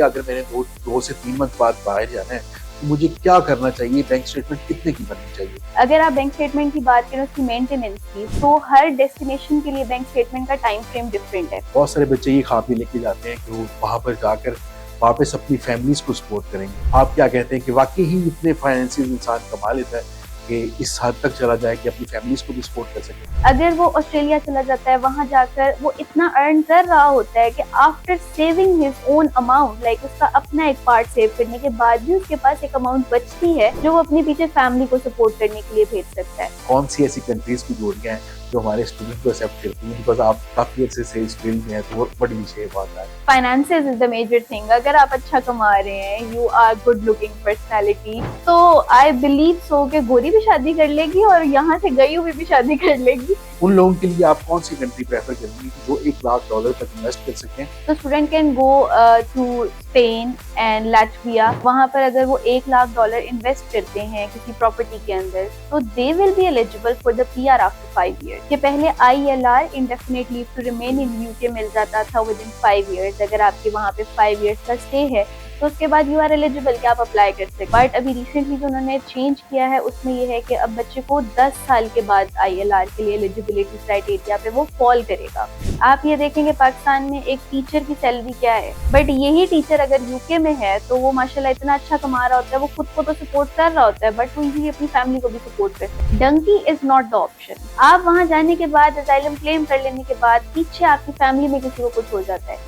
अगर मैंने दो से 3 मंथ बाद बाहर जाना है तो मुझे क्या करना चाहिए, बैंक स्टेटमेंट कितने की बननी चाहिए? अगर आप बैंक स्टेटमेंट की बात करें उसकी मेंटेनेंस की, तो हर डेस्टिनेशन के लिए बैंक स्टेटमेंट का टाइम फ्रेम डिफरेंट है। बहुत सारे बच्चे ये ख्वाब भी लेके जाते हैं कि वो वहां पर जाकर वापस अपनी फैमिलीज को सपोर्ट करेंगे। आप क्या कहते हैं कि वाकई ही इतने फाइनेंशियल इंसान कमा लेता है कि इस हद तक चला जाए कि अपनी फैमिलीज को भी सपोर्ट कर सके? अगर वो ऑस्ट्रेलिया चला जाता है, वहां जाकर वो इतना अर्न कर रहा होता है कि after saving his own amount, like उसका अपना एक पार्ट सेव करने के बाद भी उसके पास एक अमाउंट बचती है जो वो अपने पीछे फैमिली को सपोर्ट करने के लिए भेज सकता है। कौन सी ऐसी कंट्रीज की जोड़ियां हैं जो हमारे स्टूडेंट को एक्सेप्ट करती हैं? बिकॉज आप काफी अच्छे से इस फील्ड में हैं तो वो बड़ी विषय बात है। Finances is the major thing. अगर आप अच्छा कमा रहे हैं, you are good looking personality, तो आई बिलीव सो कि गोरी भी शादी कर लेगी और यहाँ से गई हुई भी शादी कर लेगी। उन लोगों के लिए आप कौन सी कंट्री प्रेफर करेंगे जो $1 लाख तक इन्वेस्ट कर सकें? तो student can go to Spain and Latvia. वहां पर अगर वो $1 लाख इन्वेस्ट करते हैं किसी प्रॉपर्टी के अंदर, तो they will be eligible for the PR after 5 years। के पहले ILR indefinite leave to remain in UK मिल जाता था विद इन 5 years। अगर आपके वहाँ पे 5 years का स्टे है तो उसके बाद यू आर एलिजिबल कि आप अप्लाई कर सकते। बट अभी रिसेंटली जो उन्होंने चेंज किया है उसमें ये है कि अब बच्चे को 10 साल के बाद ILR के लिए एलिजिबिलिटी क्राइटेरिया पे वो फॉल करेगा। आप ये देखेंगे पाकिस्तान में एक टीचर की सैलरी क्या है, बट यही टीचर अगर UK में है तो वो माशाल्लाह इतना अच्छा कमा रहा होता है, वो खुद को तो सपोर्ट कर रहा होता है बट वो इजीली अपनी फैमिली को भी सपोर्ट कर सकता है। Dunki is not the option. आप वहां जाने के बाद, असाइलम क्लेम कर लेने के बाद पीछे आपकी फैमिली में किसी को कुछ हो जाता है,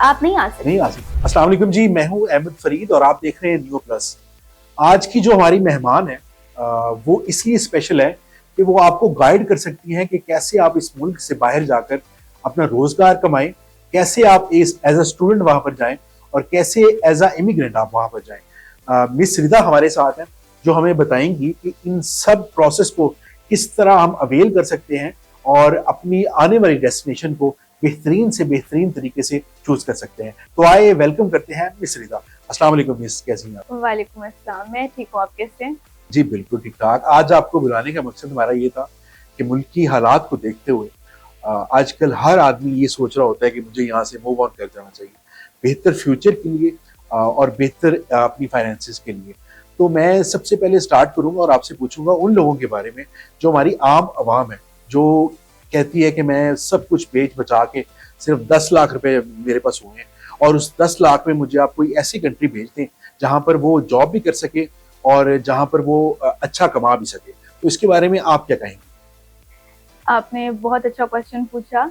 आप नहीं आ सकते। अस्सलाम वालेकुम जी, मैं हूं अहमद फरीद और आप देख रहे हैं न्यू प्लस। आज की जो हमारी मेहमान है वो इसलिए स्पेशल है कि वो आपको गाइड कर सकती हैं कि कैसे आप इस मुल्क से बाहर जाकर अपना रोजगार कमाएं, कैसे आप एज अ स्टूडेंट वहां पर जाएं और कैसे एज अ इमिग्रेंट आप वहां पर जाएं। मिस रिदा हमारे साथ हैं जो हमें बताएंगी कि इन सब प्रोसेस को किस तरह हम अवेल कर सकते हैं और अपनी आने वाली डेस्टिनेशन को बेहतरीन से बेहतरीन तरीके से चूज कर सकते हैं। तो आइए वेलकम करते हैं मिस रिदा। अस्सलाम वालेकुम मिस, कैसी हैं आप? वालेकुम अस्सलाम, मैं ठीक हूँ, आप कैसे हैं? जी बिल्कुल ठीक ठाक। आज आपको बुलाने का मकसद हमारा ये था कि मुल्क की हालात को देखते हुए आजकल हर आदमी ये सोच रहा होता है कि मुझे यहाँ से मूव ऑन कर जाना चाहिए बेहतर फ्यूचर के लिए और बेहतर अपनी फाइनेंसिस के लिए। तो मैं सबसे पहले स्टार्ट करूंगा और आपसे पूछूंगा उन लोगों के बारे में जो हमारी आम आवाम है, जो कहती है कि मैं सब कुछ बेच बचा के सिर्फ 10 लाख रुपए मेरे पास हुए हैं और उस 10 लाख में मुझे आप कोई ऐसी कंट्री भेज दें जहां पर वो जॉब भी कर सके और जहां पर वो अच्छा कमा भी सके। तो इसके बारे में आप क्या कहेंगे? आपने बहुत अच्छा क्वेश्चन पूछा,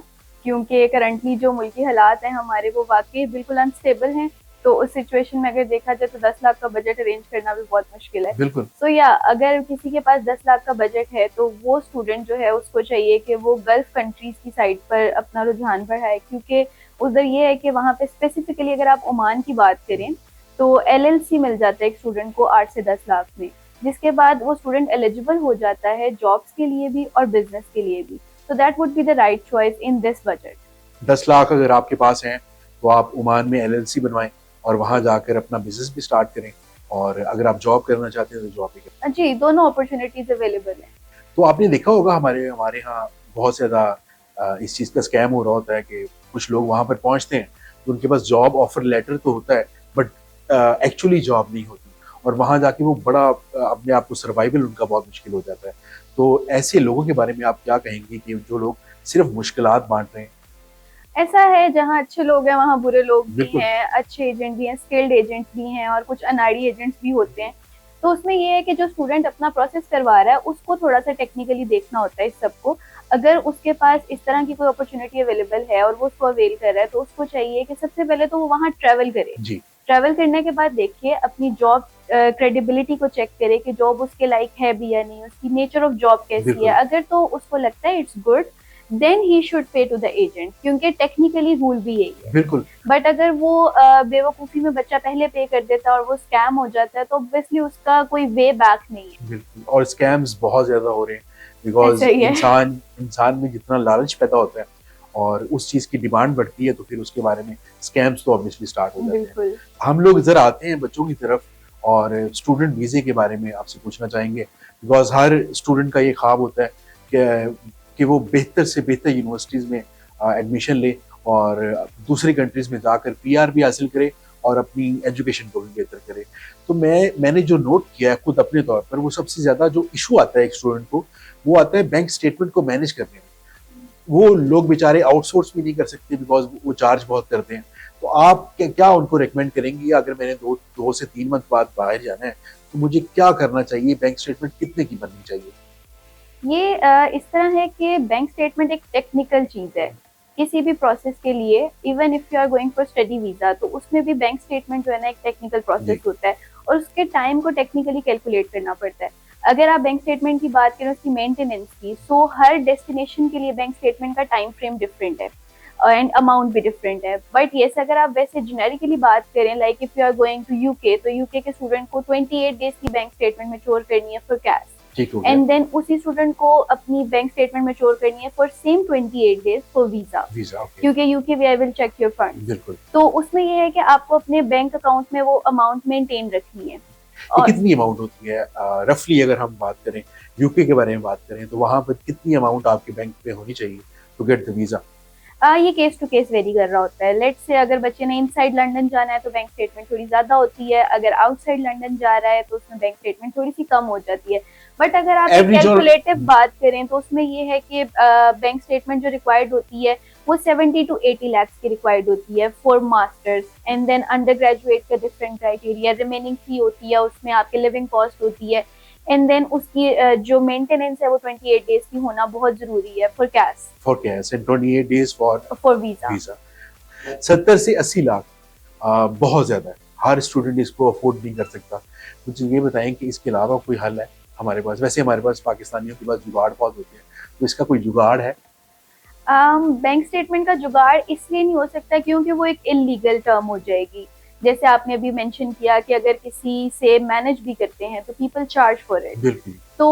क्योंकि करंटली जो मुल्की हालात हैं हमारे, वो वाकई बिल्कुल अनस्टेबल हैं। तो उस सिचुएशन में अगर देखा जाए तो 10 लाख का बजट अरेंज करना भी बहुत मुश्किल है। बिल्कुल। सो या अगर किसी के पास 10 लाख का बजट है तो वो स्टूडेंट जो है उसको चाहिए कि वो गल्फ कंट्रीज की साइड पर अपना रुझान बढ़ाए, क्योंकि उधर ये है कि वहाँ पे स्पेसिफिकली अगर आप ओमान की बात करें तो LLC मिल जाता है एक स्टूडेंट को 8 से 10 लाख में, जिसके बाद वो स्टूडेंट एलिजिबल हो जाता है जॉब्स के लिए भी और बिजनेस के लिए भी। So that would be the right choice in this budget। 10 lakh अगर आपके पास हैं तो आप ओमान में LLC बनवाएं और वहां जाकर अपना बिजनेस भी स्टार्ट करें, और अगर आप जॉब करना चाहते हैं तो जॉब भी करें। जी, दोनों अपॉर्चुनिटीज अवेलेबल हैं। तो आपने देखा होगा हमारे हमारे यहाँ बहुत ज्यादा इस चीज का स्कैम हो रहा होता है कि कुछ लोग वहां पर पहुंचते हैं तो उनके पास जॉब ऑफर लेटर तो होता है बट एक्चुअली जॉब नहीं होती और वहां जाके वो बड़ा अपने आप को सर्वाइवल उनका बहुत मुश्किल हो जाता है। तो ऐसे लोगों के बारे में आप क्या कहेंगे कि जो लोग सिर्फ मुश्किलात बांट रहे हैं? ऐसा है, जहाँ अच्छे लोग हैं वहाँ बुरे लोग भी बिल्कुल। हैं, अच्छे एजेंट भी हैं, स्किल्ड एजेंट्स भी हैं और कुछ अनाड़ी एजेंट्स भी होते हैं। तो उसमें ये है कि जो स्टूडेंट अपना प्रोसेस करवा रहा है उसको थोड़ा सा टेक्निकली देखना होता है इस सबको। अगर उसके पास इस तरह की कोई अपॉर्चुनिटी अवेलेबल है और वो उसको अवेल कर रहा है तो उसको चाहिए कि सबसे पहले तो वो वहाँ ट्रैवल करे। जी। ट्रैवल करने के बाद देखिए अपनी जॉब क्रेडिबिलिटी को चेक करे कि जॉब उसके लायक है भी या नहीं, उसकी नेचर ऑफ जॉब कैसी बिल्कुल। है। अगर तो उसको लगता है it's good, then he should pay to the agent, क्योंकि टेक्निकली रूल भी यही है। बिल्कुल। बट अगर वो बेवकूफी में बच्चा पहले पे कर देता है और वो स्कैम हो जाता है तो ऑब्वियसली उसका कोई वे बैक नहीं है। बिल्कुल, और स्कैम्स बहुत ज्यादा हो रहे हैं बिकॉज ऐसा ही है। इंसान में जितना लालच पैदा होता है और उस चीज की डिमांड बढ़ती है तो फिर उसके बारे में स्कैम्स तो ऑब्वियसली स्टार्ट हो जाते हैं। बिल्कुल। हम लोग इधर आते हैं बच्चों की तरफ और स्टूडेंट वीजे के बारे में आपसे पूछना चाहेंगे बिकॉज हर स्टूडेंट का ये ख्वाब होता है कि वो बेहतर से बेहतर यूनिवर्सिटीज में एडमिशन ले और दूसरी कंट्रीज में जाकर PR भी हासिल करे और अपनी एजुकेशन को भी बेहतर करे। तो मैंने जो नोट किया है खुद अपने तौर पर, वो सबसे ज्यादा जो इशू आता है एक स्टूडेंट को, वो आता है बैंक स्टेटमेंट को मैनेज करने में। वो लोग बेचारे आउटसोर्स भी नहीं कर सकते बिकॉज वो चार्ज बहुत करते हैं। तो आप क्या उनको रेकमेंड करेंगे, अगर मैंने 2 से 3 मंथ बाद बाहर जाना है तो मुझे क्या करना चाहिए, बैंक स्टेटमेंट कितने की बननी चाहिए? ये इस तरह है कि बैंक स्टेटमेंट एक टेक्निकल चीज है किसी भी प्रोसेस के लिए। Even if you are going for study visa, तो उसमें भी बैंक स्टेटमेंट जो है ना एक टेक्निकल प्रोसेस होता है और उसके टाइम को टेक्निकली कैलकुलेट करना पड़ता है। अगर आप बैंक स्टेटमेंट की बात करें उसकी मेंटेनेंस की, सो हर डेस्टिनेशन के लिए बैंक स्टेटमेंट का टाइम फ्रेम डिफरेंट है एंड अमाउंट भी डिफरेंट है। बट येस, अगर आप वैसे जेनेरिकली बात करें, like if you are going to UK, तो यूके के स्टूडेंट को 28 डेज की बैंक स्टेटमेंट मैच्योर करनी है फॉर कैश, एंड देन उसी स्टूडेंट को अपनी बैंक स्टेटमेंट मैच्योर करनी है for same 28 days for visa, क्योंकि UK V I will check your fund. तो उसमें ये है कि आपको अपने बैंक अकाउंट में वो अमाउंट मेंटेन रखनी है। और कितनी अमाउंट होती है रफली, अगर हम बात करें यूके के बारे में बात करें, तो वहां पर कितनी अमाउंट आपके बैंक पे होनी चाहिए टू गेट द वीजा? ये केस टू केस वेरी कर रहा होता है। लेट्स से अगर बच्चे ने इनसाइड लंदन जाना है तो बैंक स्टेटमेंट थोड़ी ज्यादा होती है, अगर आउटसाइड लंदन जा रहा है तो उसमें बैंक स्टेटमेंट थोड़ी सी कम हो जाती है। बट अगर आप कैलकुलेटिव बात करें तो उसमें ये है कि बैंक स्टेटमेंट जो रिक्वायर्ड होती है वो 70 to 80 lakhs की रिक्वायर्ड होती है for masters, and then undergraduate का डिफरेंट क्राइटेरिया, रिमेनिंग फी होती है, उसमें आपके लिविंग कॉस्ट होती है, एंड देन उसकी जो मेंटेनेंस है वो 28 डेज की होना बहुत जरूरी है for cash and 28 days for visa. 70 से 80 लाख बहुत ज्यादा है, हर स्टूडेंट इसको अफोर्ड नहीं कर सकता। मुझे ये बताएं कि इसके अलावा कोई हल है हमारे पास? वैसे हमारे पास पाकिस्तानियों के पास जुगाड़ बहुत होते हैं, तो इसका कोई जुगाड़ है? बैंक स्टेटमेंट का जुगाड़ इसलिए नहीं हो सकता क्योंकि वो एक इलीगल टर्म हो जाएगी। जैसे आपने अभी मेंशन किया कि अगर किसी से मैनेज भी करते हैं तो पीपल चार्ज फॉर इट। तो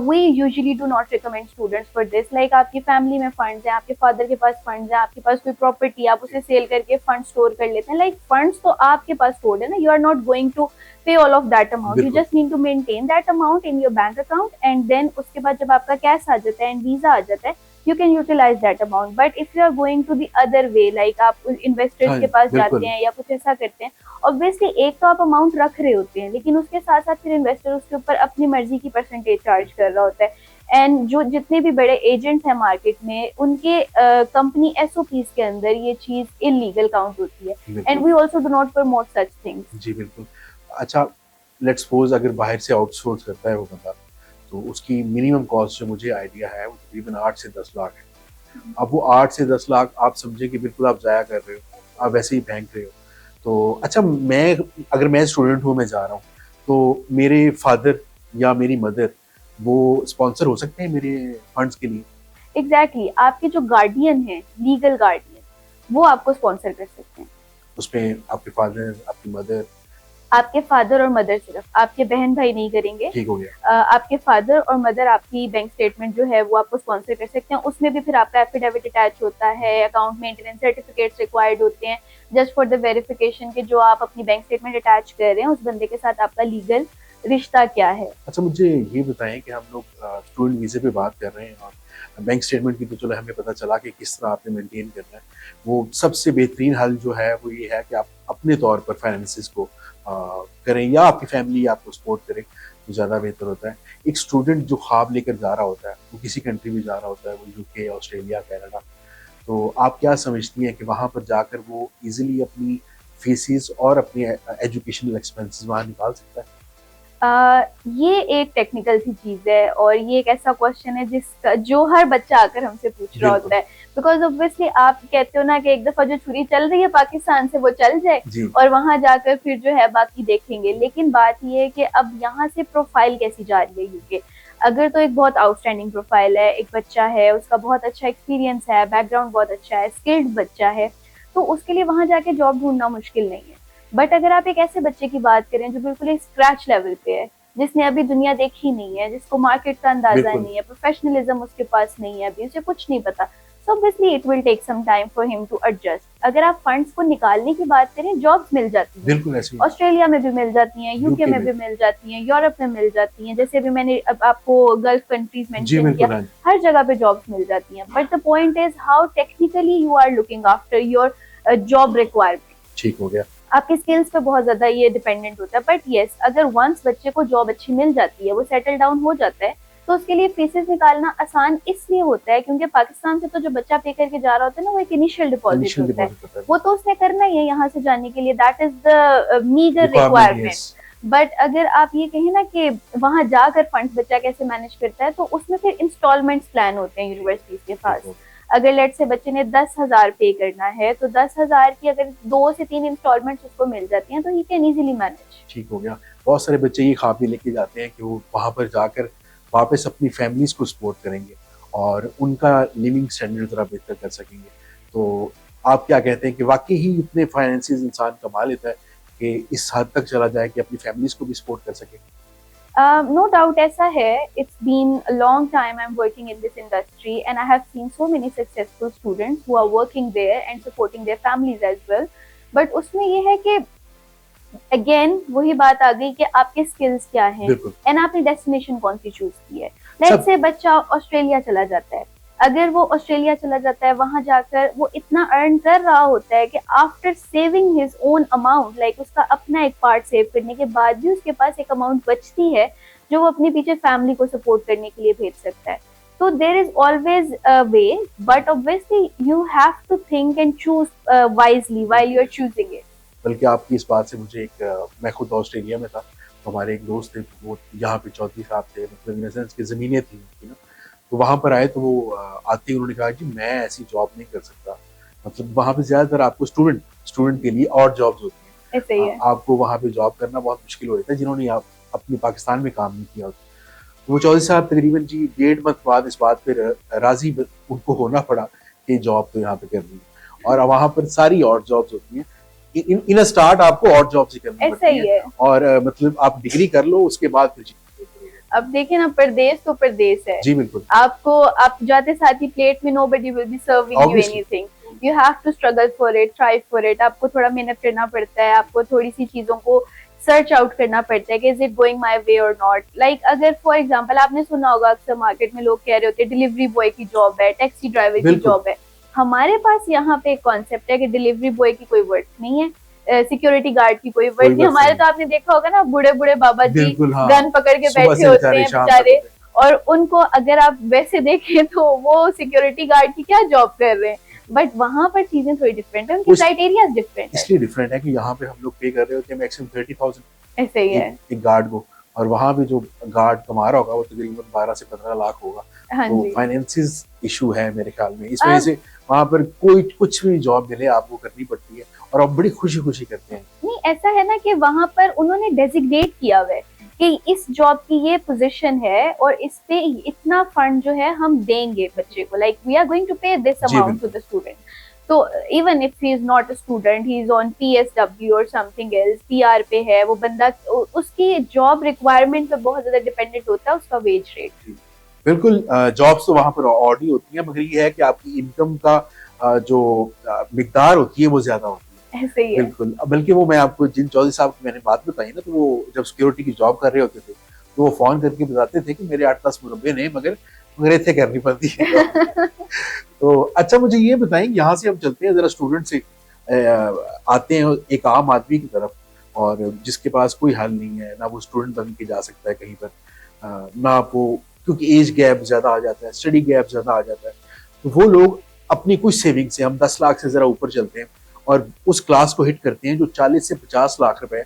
we usually do not recommend students for this. Like आपकी फैमिली में फंड्स हैं, आपके फादर के पास फंड्स हैं, आपके पास कोई प्रॉपर्टी, आप उसे सेल करके फंड स्टोर कर लेते हैं। लाइक फंड्स तो आपके पास स्टोर्ड है ना, you are not going to pay all of that amount, you just need to maintain that amount in your bank account, and then उसके बाद जब आपका कैश आ जाता है एंड वीजा आ जाता है, you can utilize that amount. But if you are going to the other way, like आप investors के पास जाते हैं या कुछ ऐसा करते हैं, obviously एक तो आप अमाउंट रख रहे होते हैं, लेकिन उसके साथ साथ फिर इन्वेस्टर उसके ऊपर अपनी मर्जी की परसेंटेज चार्ज कर रहा होता है। एंड जो जितने भी बड़े एजेंट्स हैं मार्केट में, उनके कंपनी एसओपीज के अंदर ये चीज इलीगल काउंट होती है, and we also do not promote such things. जी बिल्कुल। अच्छा, लेट्स सपोज अगर बाहर से आउटसोर्स करता है वो बंदा, तो उसकी मिनिमम कॉस्ट जो मुझे आइडिया है वो तकरीबन 8 से 10 लाख है। अब वो 8 से 10 लाख आप समझे कि बिल्कुल आप जाया कर रहे हो, आप वैसे ही फेंक रहे हो। तो अच्छा, अगर मैं स्टूडेंट हूँ, मैं जा रहा हूँ, तो मेरे फादर या मेरी मदर वो स्पॉन्सर हो सकते हैं मेरे फंड्स के लिए? एग्जैक्टली, आपके जो गार्डियन है, लीगल गार्डियन, वो आपको स्पॉन्सर कर सकते हैं। उसमें आपके फादर, आपकी मदर? आपके फादर और मदर सिर्फ, आपके बहन भाई नहीं करेंगे। ठीक हो गया। आपके फादर और मदर आपकी बैंक स्टेटमेंट जो है वो आपको स्पॉन्सर कर सकते हैं। उसमें भी फिर आपका एफिडेविट अटैच होता है, अकाउंट मेंटेनेंस सर्टिफिकेट्स रिक्वायर्ड होते हैं जस्ट फॉर द वेरिफिकेशन के जो आप अपनी बैंक स्टेटमेंट अटैच कर रहे हैं उस बंदे के साथ आपका लीगल रिश्ता क्या है। अच्छा, मुझे ये बताएं कि हम लोग स्टूडेंट वीजे पे बात कर रहे हैं और बैंक स्टेटमेंट की तो चलो हमें पता चला कि किस तरह आपने मेंटेन करना है। वो सबसे बेहतरीन हल जो है वो ये है कि आप अपने तौर पर फाइनेंसिस को करें या आपकी फैमिली आपको सपोर्ट करे, तो ज़्यादा बेहतर होता है। एक स्टूडेंट जो ख्वाब लेकर जा रहा होता है, वो किसी कंट्री में जा रहा होता है, वो यूके, ऑस्ट्रेलिया, कनाडा, तो आप क्या समझती हैं कि वहाँ पर जाकर वो इजीली अपनी फीसिस और अपने एजुकेशनल एक्सपेंसेस वहाँ निकाल सकता है? ये एक टेक्निकल सी चीज है और ये एक ऐसा क्वेश्चन है जिसका जो हर बच्चा आकर हमसे पूछ रहा होता है। बिकॉज ऑब्वियसली आप कहते हो ना कि एक दफा जो छुरी चल रही है पाकिस्तान से वो चल जाए और वहां जाकर फिर जो है बाकी देखेंगे। लेकिन बात ये है कि अब यहाँ से प्रोफाइल कैसी जा रही है यूके। अगर तो एक बहुत आउटस्टैंडिंग प्रोफाइल है, एक बच्चा है, उसका बहुत अच्छा एक्सपीरियंस है, बैकग्राउंड बहुत अच्छा है, स्किल्ड बच्चा है, तो उसके लिए वहां जाके जॉब ढूंढना मुश्किल नहीं है। बट अगर आप एक ऐसे बच्चे की बात करें जो बिल्कुल एक स्क्रैच लेवल पे है, जिसने अभी दुनिया देखी नहीं है, जिसको मार्केट का अंदाजा नहीं है, प्रोफेशनलिज्म उसके पास नहीं है, अभी उसे कुछ नहीं पता, so obviously it will take some time for him to adjust. अगर आप फंड्स को निकालने की बात करें, जॉब्स मिल जाती हैं, बिल्कुल ऐसी ऑस्ट्रेलिया में भी मिल जाती हैं, यूके में भी मिल जाती हैं, यूरोप में मिल जाती हैं, जैसे अभी मैंने अब आपको गल्फ कंट्रीज मेंशन किया, हर जगह पे जॉब्स मिल जाती हैं। But the point is how technically you are looking after your job requirement. ठीक हो गया। आपकी स्किल्स पे बहुत ज्यादा ये डिपेंडेंट होता है। बट यस, अगर वंस बच्चे को जॉब अच्छी मिल जाती है, वो सेटल डाउन हो जाता है, तो उसके लिए फीसेस निकालना आसान इसलिए होता है क्योंकि पाकिस्तान से तो जो बच्चा पे करके जा रहा होता है ना, वो एक इनिशियल डिपॉजिट इनिशियल होता है, डिपॉजिट होता है। वो तो उसने करना ही है यहाँ से जाने के लिए, that is the meagre requirement, requirement. Yes. But अगर आप ये कहें ना कि वहां जाकर फंड्स बच्चा कैसे मैनेज करता है, तो उसमें फिर इंस्टॉलमेंट्स प्लान होते हैं यूनिवर्सिटीज के पास। अगर लेट से बच्चे ने 10,000 पे करना है, तो 10,000 की अगर 2 से 3 इंस्टॉलमेंट्स उसको मिल जाती हैं, तो ही कैन इजीली मैनेज। ठीक हो गया। बहुत सारे बच्चे ये ख्वाब भी लेके जाते हैं कि वो वहाँ पर जाकर वापस अपनी फैमिलीज को सपोर्ट करेंगे और उनका लिविंग स्टैंडर्ड थोड़ा बेहतर कर सकेंगे। तो आप क्या कहते हैं कि वाकई ही इतने फाइनेंसेस इंसान कमा लेता है कि इस हद तक चला जाए कि अपनी फैमिलीज को भी सपोर्ट कर सके? No doubt ऐसा है। It's been a long time I'm working in this industry and I have seen so many successful students who are working there and supporting their families as well. But उसमें ये है कि again वही बात आ गई कि आपके स्किल्स क्या हैं एंड आपने डेस्टिनेशन कौन सी चूज की है। लेट्स से बच्चा ऑस्ट्रेलिया चला जाता है, अगर वो ऑस्ट्रेलिया चला जाता है, वहां जाकर वो इतना अर्न कर रहा होता है कि after saving his own amount, like उसका अपना एक पार्ट सेव करने के बाद भी उसके पास एक अमाउंट बचती है जो वो अपने पीछे फैमिली को सपोर्ट करने के लिए भेज सकता है। तो there is always a way, but obviously you have to think and choose wisely while you are choosing it. बल्कि आपकी इस बात से मुझे मैं खुद ऑस्ट्रेलिया में था, तो हमारे एक दोस्त थे, वो यहाँ पे चौधरी साहब थे, मतलब इन सेंस की ज़मीनें थी उनकी ना, तो वहाँ पर आए तो वो आते ही उन्होंने कहा कि मैं ऐसी जॉब नहीं कर सकता। मतलब वहाँ पे ज़्यादातर आपको स्टूडेंट के लिए और जॉब्स होती हैं, ऐसे ही है। आपको वहाँ पे जॉब करना बहुत मुश्किल हो जाता है जिन्होंने अपने पाकिस्तान में काम नहीं किया होता। तो वो चौधरी साहब तकरीबन जी 1.5 मंथ बाद इस बात पर राजी उनको होना पड़ा कि जॉब तो यहाँ पे करनी है, और वहाँ पर सारी और जॉब्स होती हैं। इन अ स्टार्ट आपको और जॉब्स ही करनी पड़ती है, और मतलब आप डिग्री कर लो उसके बाद फिर। अब देखिए ना, परदेश तो परदेश है जी बिल्कुल। आप जाते साथ ही प्लेट में nobody will be serving you anything, you have to struggle for it, try for it. आपको थोड़ा मेहनत करना पड़ता है, आपको थोड़ी सी चीजों को सर्च आउट करना पड़ता है कि is it going my way और नॉट। लाइक अगर फॉर एग्जांपल आपने सुना होगा अक्सर मार्केट में लोग कह रहे होते हैं डिलीवरी बॉय की जॉब है, टैक्सी ड्राइवर की जॉब है। हमारे पास यहाँ पे एक कॉन्सेप्ट है कि डिलीवरी बॉय की कोई वर्थ नहीं है, सिक्योरिटी गार्ड की कोई वर्थ नहीं। हमारे तो आपने देखा होगा ना, बूढ़े बूढ़े बाबा जी गन पकड़ के बैठे होते हैं बेचारे, और उनको अगर आप वैसे देखें तो वो सिक्योरिटी गार्ड की क्या जॉब कर रहे हैं। बट वहाँ पर चीजें थोड़ी डिफरेंट है, उनकी क्राइटेरिया डिफरेंट है। इसलिए डिफरेंट है कि यहाँ पे हम लोग पे कर रहे होते हैं मैक्सिमम 30,000 ऐसे ही है एक गार्ड को, और वहाँ भी जो गार्ड कमा रहा होगा वो तकरीबन 12 से 15 लाख होगा। हाँ तो फाइनेंसिस इशू है मेरे ख्याल में, इस वजह से वहाँ पर कोई कुछ भी जॉब मिले आपको करनी पड़ती है, और आप बड़ी खुशी खुशी करते हैं। नहीं, ऐसा है ना कि वहाँ पर उन्होंने डेजिग्नेट किया हुआ है कि इस जॉब की ये पोजीशन है और इस पे इतना फंड जो है हम देंगे बच्चे को, like we are going to pay this amount to the student. तो even if he is not a student, he is on PSW और समथिंग एल्स, PR पे है वो बंदा, उसकी जॉब रिक्वायरमेंट पे बहुत ज्यादा डिपेंडेंट होता है उसका वेज रेट। बिल्कुल, जॉब्स तो वहाँ पर और ही होती है, मगर ये है कि आपकी इनकम का जो मिकदार होती है वो ज्यादा होती है। ऐसे ही है। बिल्कुल, बल्कि वो मैं आपको जिन चौधरी साहब की मैंने बात बताई ना, तो वो जब सिक्योरिटी की जॉब कर रहे होते थे तो वो फोन करके बताते थे कि मेरे 8-10 मुरब्बे ने, मगर इतने करनी पड़ती है। तो अच्छा, मुझे ये बताएं, यहाँ से हम चलते हैं जरा स्टूडेंट से आते हैं एक आम आदमी की तरफ, और जिसके पास कोई हल नहीं है, ना वो स्टूडेंट बन के जा सकता है कहीं पर, ना वो, क्योंकि एज गैप ज्यादा आ जाता है, स्टडी गैप ज्यादा आ जाता है, तो वो लोग अपनी कुछ सेविंग से, हम 10 लाख से जरा ऊपर चलते हैं और उस क्लास को हिट करते हैं जो 40 से 50 लाख रुपए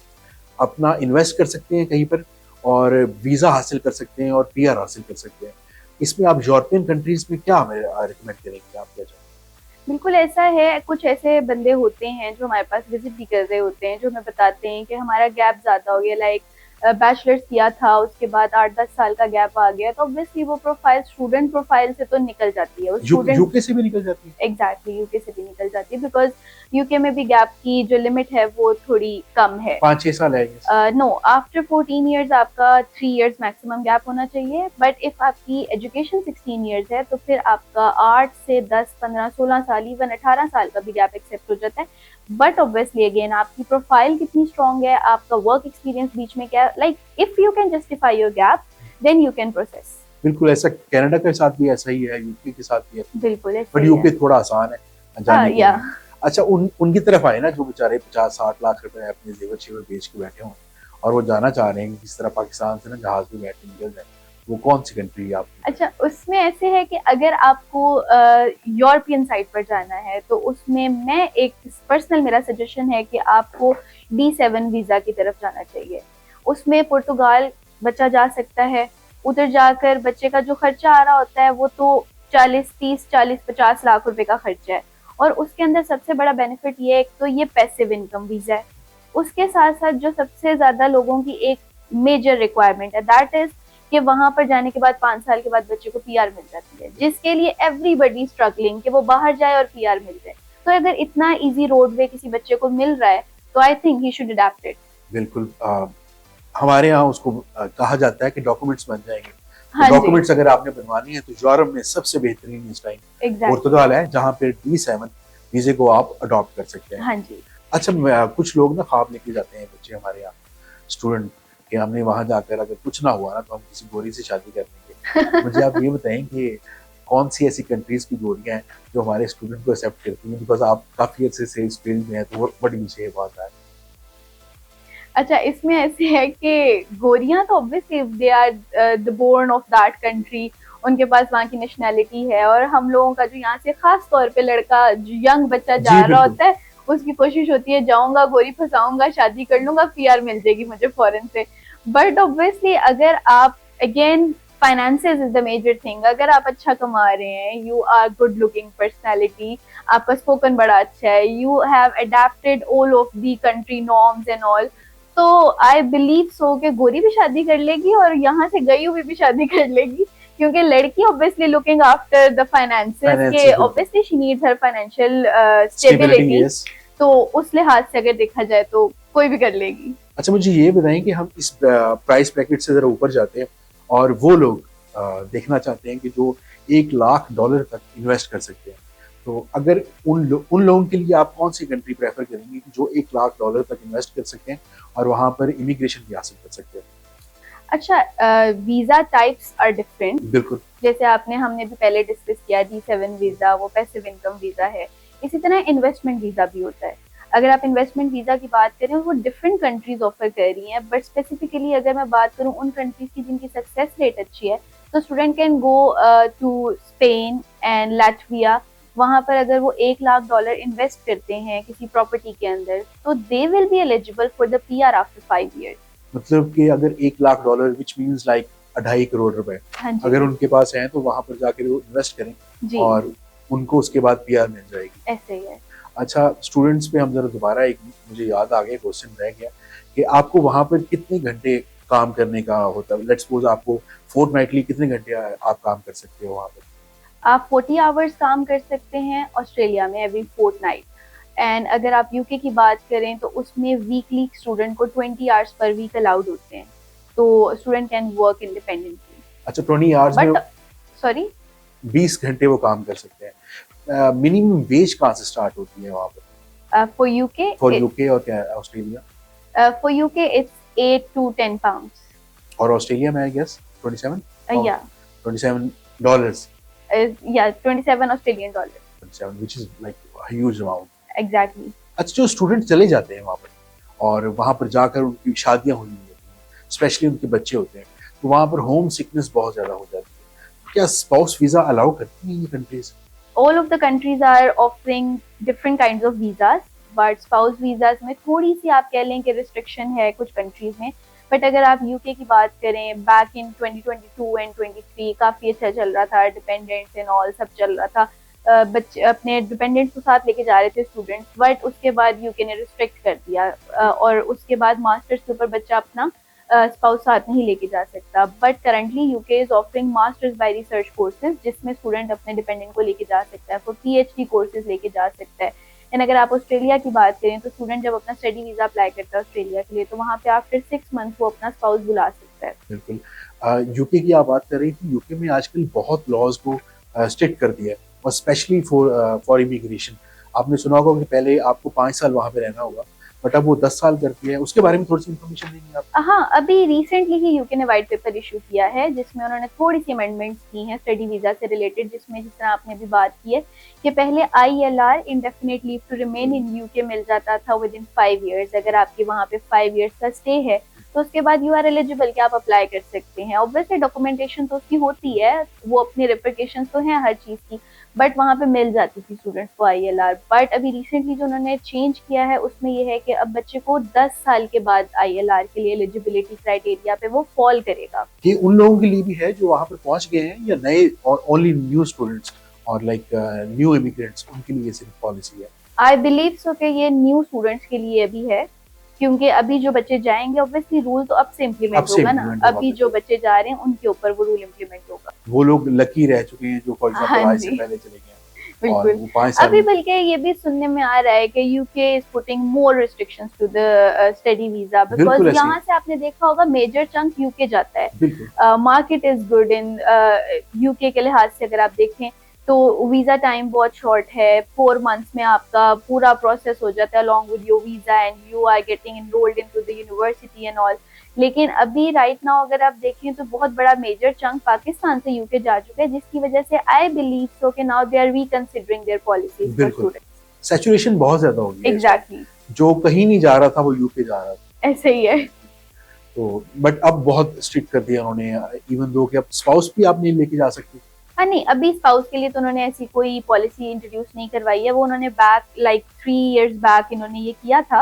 अपना इन्वेस्ट कर सकते हैं कहीं पर, और वीजा हासिल कर सकते हैं और PR हासिल कर सकते हैं। इसमें आप यूरोपियन कंट्रीज में क्या हमें रिकमेंड करेंगे, आप क्या चाहेंगे? बिल्कुल ऐसा है, कुछ ऐसे बंदे होते हैं जो हमारे पास विजिट भी कर रहे होते हैं, जो हमें बताते हैं कि हमारा गैप ज्यादा हो गया, लाइक बैचलर्स किया था उसके बाद 8-10 साल का गैप आ गया, तो ऑब्वियसली वो प्रोफाइल स्टूडेंट प्रोफाइल से तो निकल जाती है। यूके से भी निकल जाती है। एग्जैक्टली, यूके से भी निकल जाती है, बिकॉज यूके में भी गैप की जो लिमिट है वो थोड़ी कम है, 5-6 साल है। नो, आफ्टर 14 ईयर्स आपका 3 इयर्स मैक्सिमम गैप होना चाहिए। बट इफ आपकी एजुकेशन 16 इयर्स है तो फिर आपका 8 से 10, 15, 16 साल, इवन 18 साल का भी गैप एक्सेप्ट हो जाता है। बट ऑब्वियसली अगेन आपकी प्रोफाइल कितनी स्ट्रॉन्ग है, आपका वर्क एक्सपीरियंस बीच में क्या, like if you can justify your gap then you can process. बिल्कुल, ऐसा कनाडा के साथ भी ऐसा ही है, यूके के साथ भी है। बिल्कुल, बट यूके थोड़ा आसान है जाने के लिए। अच्छा, उनकी तरफ आए ना जो बेचारे 50-60 लाख रुपए अपने जेवर शेवर बेच के बैठे हों और वो जाना चाह रहे हैं कि किस तरह पाकिस्तान से ना जहाज में बैठ के निकल जाए, वो कौन सी कंट्री है आपकी? अच्छा, उसमें ऐसे है कि अगर आपको यूरोपियन साइड पर जाना है तो उसमें मैं एक पर्सनल मेरा सजेशन है कि आपको D7 वीजा की तरफ जाना चाहिए। उसमें पुर्तगाल बच्चा जा सकता है। उधर जाकर बच्चे का जो खर्चा आ रहा होता है वो तो 40-30-40-50 लाख रुपए का खर्चा है। और उसके अंदर सबसे बड़ा बेनिफिट ये है, एक तो ये पैसिव इनकम वीजा है। उसके साथ साथ जो सबसे ज्यादा लोगों की एक मेजर रिक्वायरमेंट है, दैट इज कि वहां पर जाने के बाद 5 साल के बाद बच्चे को पीआर मिल जाती है, जिसके लिए एवरीबडी स्ट्रगलिंग कि वो बाहर जाए और पीआर मिल जाए। तो अगर इतना इजी रोडवे किसी बच्चे को मिल रहा है तो I think he should adapt it. बिल्कुल। हमारे यहाँ उसको कहा जाता है कि डॉक्यूमेंट्स बन जाएंगे। हाँ तो जी, डॉक्यूमेंट्स अगर आपने बनवानी है तो यूरोप में सबसे बेहतरीन इस टाइम एग्जैक्टली। पुर्तगाल है, जहाँ पे D7 वीजे को आप अडॉप्ट कर सकते हैं। हाँ जी। अच्छा, कुछ लोग ना ख्वाब लेके जाते हैं बच्चे हमारे यहाँ, स्टूडेंट, कि हमने वहां जाकर अगर कुछ ना हुआ ना तो हम किसी गोरी से शादी कर लेंगे। मुझे आप ये बताएं कि कौन सी ऐसी कंट्रीज की गोरियां हैं जो हमारे स्टूडेंट को एक्सेप्ट करती हैं, बिकॉज आप काफी अच्छे से इस फील्ड में हैं, तो बड़ी मुझे ये बात है। अच्छा, इसमें ऐसे है कि गोरियां तो obviously they are the born of that country, उनके पास वहाँ की नेशनैलिटी है। और हम लोगों का जो यहाँ से खास तौर पे लड़का जो यंग बच्चा जा जी रहा बिल्कुल। होता है, उसकी कोशिश होती है जाऊंगा गोरी फंसाऊंगा शादी कर लूंगा पीआर मिल जाएगी मुझे फॉरेन से। बट ऑब्वियसली अगर आप again finances is the major thing. अगर आप अच्छा कमा रहे हैं, you are good looking personality, आपका स्पोकन बड़ा अच्छा है, you have adapted all of the country norms and all, तो आई बिलीव सो कि गोरी भी शादी कर लेगी और यहाँ से गई हुई भी शादी कर लेगी। क्योंकि लड़की obviously looking after the finances के, फाइनेंशियल बिल्कुल, obviously she needs her financial stability, stability. Yes. तो उस लिहाज से अगर देखा जाए तो कोई भी कर लेगी। अच्छा, मुझे ये बताएं कि हम इस प्राइस ब्रैकेट से जरा ऊपर जाते हैं और वो लोग देखना चाहते हैं कि जो $1 लाख तक इन्वेस्ट कर सकते हैं। तो अगर उन लोगों के लिए आप कौन सी कंट्री प्रेफर करेंगे कि जो $1 लाख तक इन्वेस्ट कर सकते हैं और वहां पर इमिग्रेशन भी हासिल कर सकते हैं? अच्छा, वीजा टाइप्स आर डिफरेंट। बिल्कुल। जैसे हमने भी पहले डिस्कस किया, D7 वीजा वो पैसिव इनकम वीजा है। इसी तरह इन्वेस्टमेंट वीजा भी होता है। अगर आप इन्वेस्टमेंट वीजा की बात करें, वो डिफरेंट कंट्रीज ऑफर कर रही हैं, बट स्पेसिफिकली अगर मैं बात करूं उन कंट्रीज की जिनकी सक्सेस रेट अच्छी है, तो student can go to Spain and Latvia. वहां पर अगर वो $1 लाख इन्वेस्ट करते हैं किसी प्रॉपर्टी के अंदर, तो they will be eligible for the PR after 5 years। मतलब कि अगर $1 lakh which means like 2.5 crore रुपए हाँ जी, अगर उनके पास हैं तो वहां पर जाकर वो इन्वेस्ट करें जी, और उनको उसके बाद पीआर मिल जाएगी। ऐसे ही है। अच्छा, स्टूडेंट्स पे हम जरा दोबारा एक, मुझे याद आ गया, क्वेश्चन रह गया कि आपको वहां पर कितने घंटे काम करने का होता है? लेट्स सपोज आपको फोर्टनाइटली कितने घंटे आप काम कर सकते हो वहां पर? आप 40 आवर्स काम कर सकते हैं ऑस्ट्रेलिया में एवरी फोर्टनाइट। एंड अगर आप यूके की बात करें तो उसमें वीकली स्टूडेंट को 20 आवर्स पर वीक अलाउड होते हैं, तो स्टूडेंट कैन वर्क इंडिपेंडेंटली। अच्छा, 20 आवर्स में बट सॉरी, 20 घंटे वो काम कर सकते हैं। मिनिमम वेज कहाँ से स्टार्ट होती है वहां पर फॉर यूके फॉर यूके और क्या Australia? For UK it's 8 to 10 pounds। और ऑस्ट्रेलिया में आई गेस 27 या $27 या 27 Australian dollar, 27 which is like a huge amount। Exactly. अच्छा, जो स्टूडेंट चले जाते हैं वहां पर और वहां पर जाकर उनकी शादियां हुई होती हैं, स्पेशली उनके बच्चे होते हैं, तो वहां पर होम सिकनेस बहुत ज्यादा हो जाती है। क्या स्पाउस वीजा अलाउ करती हैं ये countries? All of the countries are offering different kinds of visas, but spouse visas में थोड़ी सी आप कह लें कि रिस्ट्रिक्शन है कुछ कंट्रीज में। बट अगर आप यूके की बात करें, बैक इन 2022 एंड 23 काफी अच्छा चल रहा था, डिपेंडेंट्स एंड ऑल सब चल रहा था। बच्चे अपने डिपेंडेंट्स को साथ लेके जा रहे थे स्टूडेंट्स, बट उसके बाद यूके ने रिस्ट्रिक्ट कर दिया और उसके बाद मास्टर्स के ऊपर बच्चा अपना स्पाउस साथ नहीं लेके जा सकता। But currently UK is offering masters bye research courses, जिसमें स्टूडेंट अपने डिपेंडेंट को लेके जा सकता है, फॉर PhD कोर्सेज लेके जा सकता है। एंड अगर आप ऑस्ट्रेलिया की बात करें तो स्टूडेंट जब अपना स्टडी वीजा अप्लाई करता है ऑस्ट्रेलिया के लिए, तो वहाँ पे आफ्टर 6 months वो अपना स्पाउस बुला सकता है। बिल्कुल। यूके की आप बात कर रही थी, यूके में आजकल बहुत लॉज को स्ट्रिक्ट कर दिया है और स्पेशली फॉर इमिग्रेशन। आपने सुना होगा कि पहले आपको 5 साल वहां पे रहना होगा, बट अब वो 10 साल कर दिया है, उसके बारे में थोड़ी सी इन्फॉर्मेशन देंगे आप? हाँ, अभी रिसेंटली ही यूके ने व्हाइट पेपर इशू किया है जिसमें उन्होंने थोड़ी सी अमेंडमेंट्स की हैं स्टडी वीजा से रिलेटेड, जिसमें जिस तरह आपने अभी बात की है कि पहले ILR indefinite leave to remain in UK मिल जाता था विद इन 5 years। अगर आपके वहाँ पे 5 years का स्टे है तो उसके बाद यू आर एलिजिबल कि आप अप्लाई कर सकते हैं। ऑब्वियसली डॉक्यूमेंटेशन तो उसकी होती है, वो अपनी रिप्लिकेशन तो है हर चीज की, बट वहाँ पे मिल जाती थी स्टूडेंट्स को ILR। बट अभी रिसेंटली जो उन्होंने चेंज किया है उसमें ये है कि अब बच्चे को 10 साल के बाद ILR के लिए एलिजिबिलिटी क्राइटेरिया पे वो फॉल करेगा। ये उन लोगों के लिए भी है जो वहां पर पहुंच गए हैं, या नए और ओनली न्यू स्टूडेंट्स और लाइक न्यू इमिग्रेंट्स, उनके लिए सिर्फ पॉलिसी है? आई बिलीव सो कि ये न्यू स्टूडेंट्स के लिए भी है, क्योंकि अभी जो बच्चे जाएंगे ऑब्वियसली रूल तो अब से अब इम्प्लीमेंट से होगा ना, implement होगा, अभी जो बच्चे जा रहे हैं उनके ऊपर वो रूल इम्प्लीमेंट होगा। वो लोग लकी रह चुके हैं जो फॉर एग्जांपल हाँ आज से जी, पहले चले गए हैं, और बिल्कुल। वो 5 साल अभी बल्कि ये भी सुनने में आ रहा है कि UK is putting more restrictions to the study visa, बिल्कुल बिकॉज ऐसे ही यहाँ से आपने देखा होगा मेजर चंक यूके जाता है। बिल्कुल market is good in UK के लिहाज से अगर आप देखें तो वीजा टाइम बहुत शॉर्ट है, 4 months में आपका पूरा प्रोसेस हो जाता है along with your visa and you are getting enrolled into the university and all. लेकिन अभी राइट नाउ अगर आप देखें तो बहुत बड़ा मेजर चंक पाकिस्तान से यूके जा चुका है, जिसकी वजह से आई बिलीव सो कि now they are reconsidering their policies for बिल्कुल स्टूडेंट्स। सैचुरेशन बहुत ज्यादा हो गई है। एग्जैक्टली, जो कहीं नहीं जा रहा था वो यूके जा रहा था। ऐसे ही है। तो बट अब बहुत स्ट्रिक्ट कर दिया उन्होंने, इवन दो कि अब स्पाउस भी आप नहीं लेके जा सकते। हाँ नहीं, अभी स्पाउस के लिए तो उन्होंने ऐसी कोई पॉलिसी इंट्रोड्यूस नहीं करवाई है, वो उन्होंने बैक लाइक 3 years बैक इन्होंने ये किया था।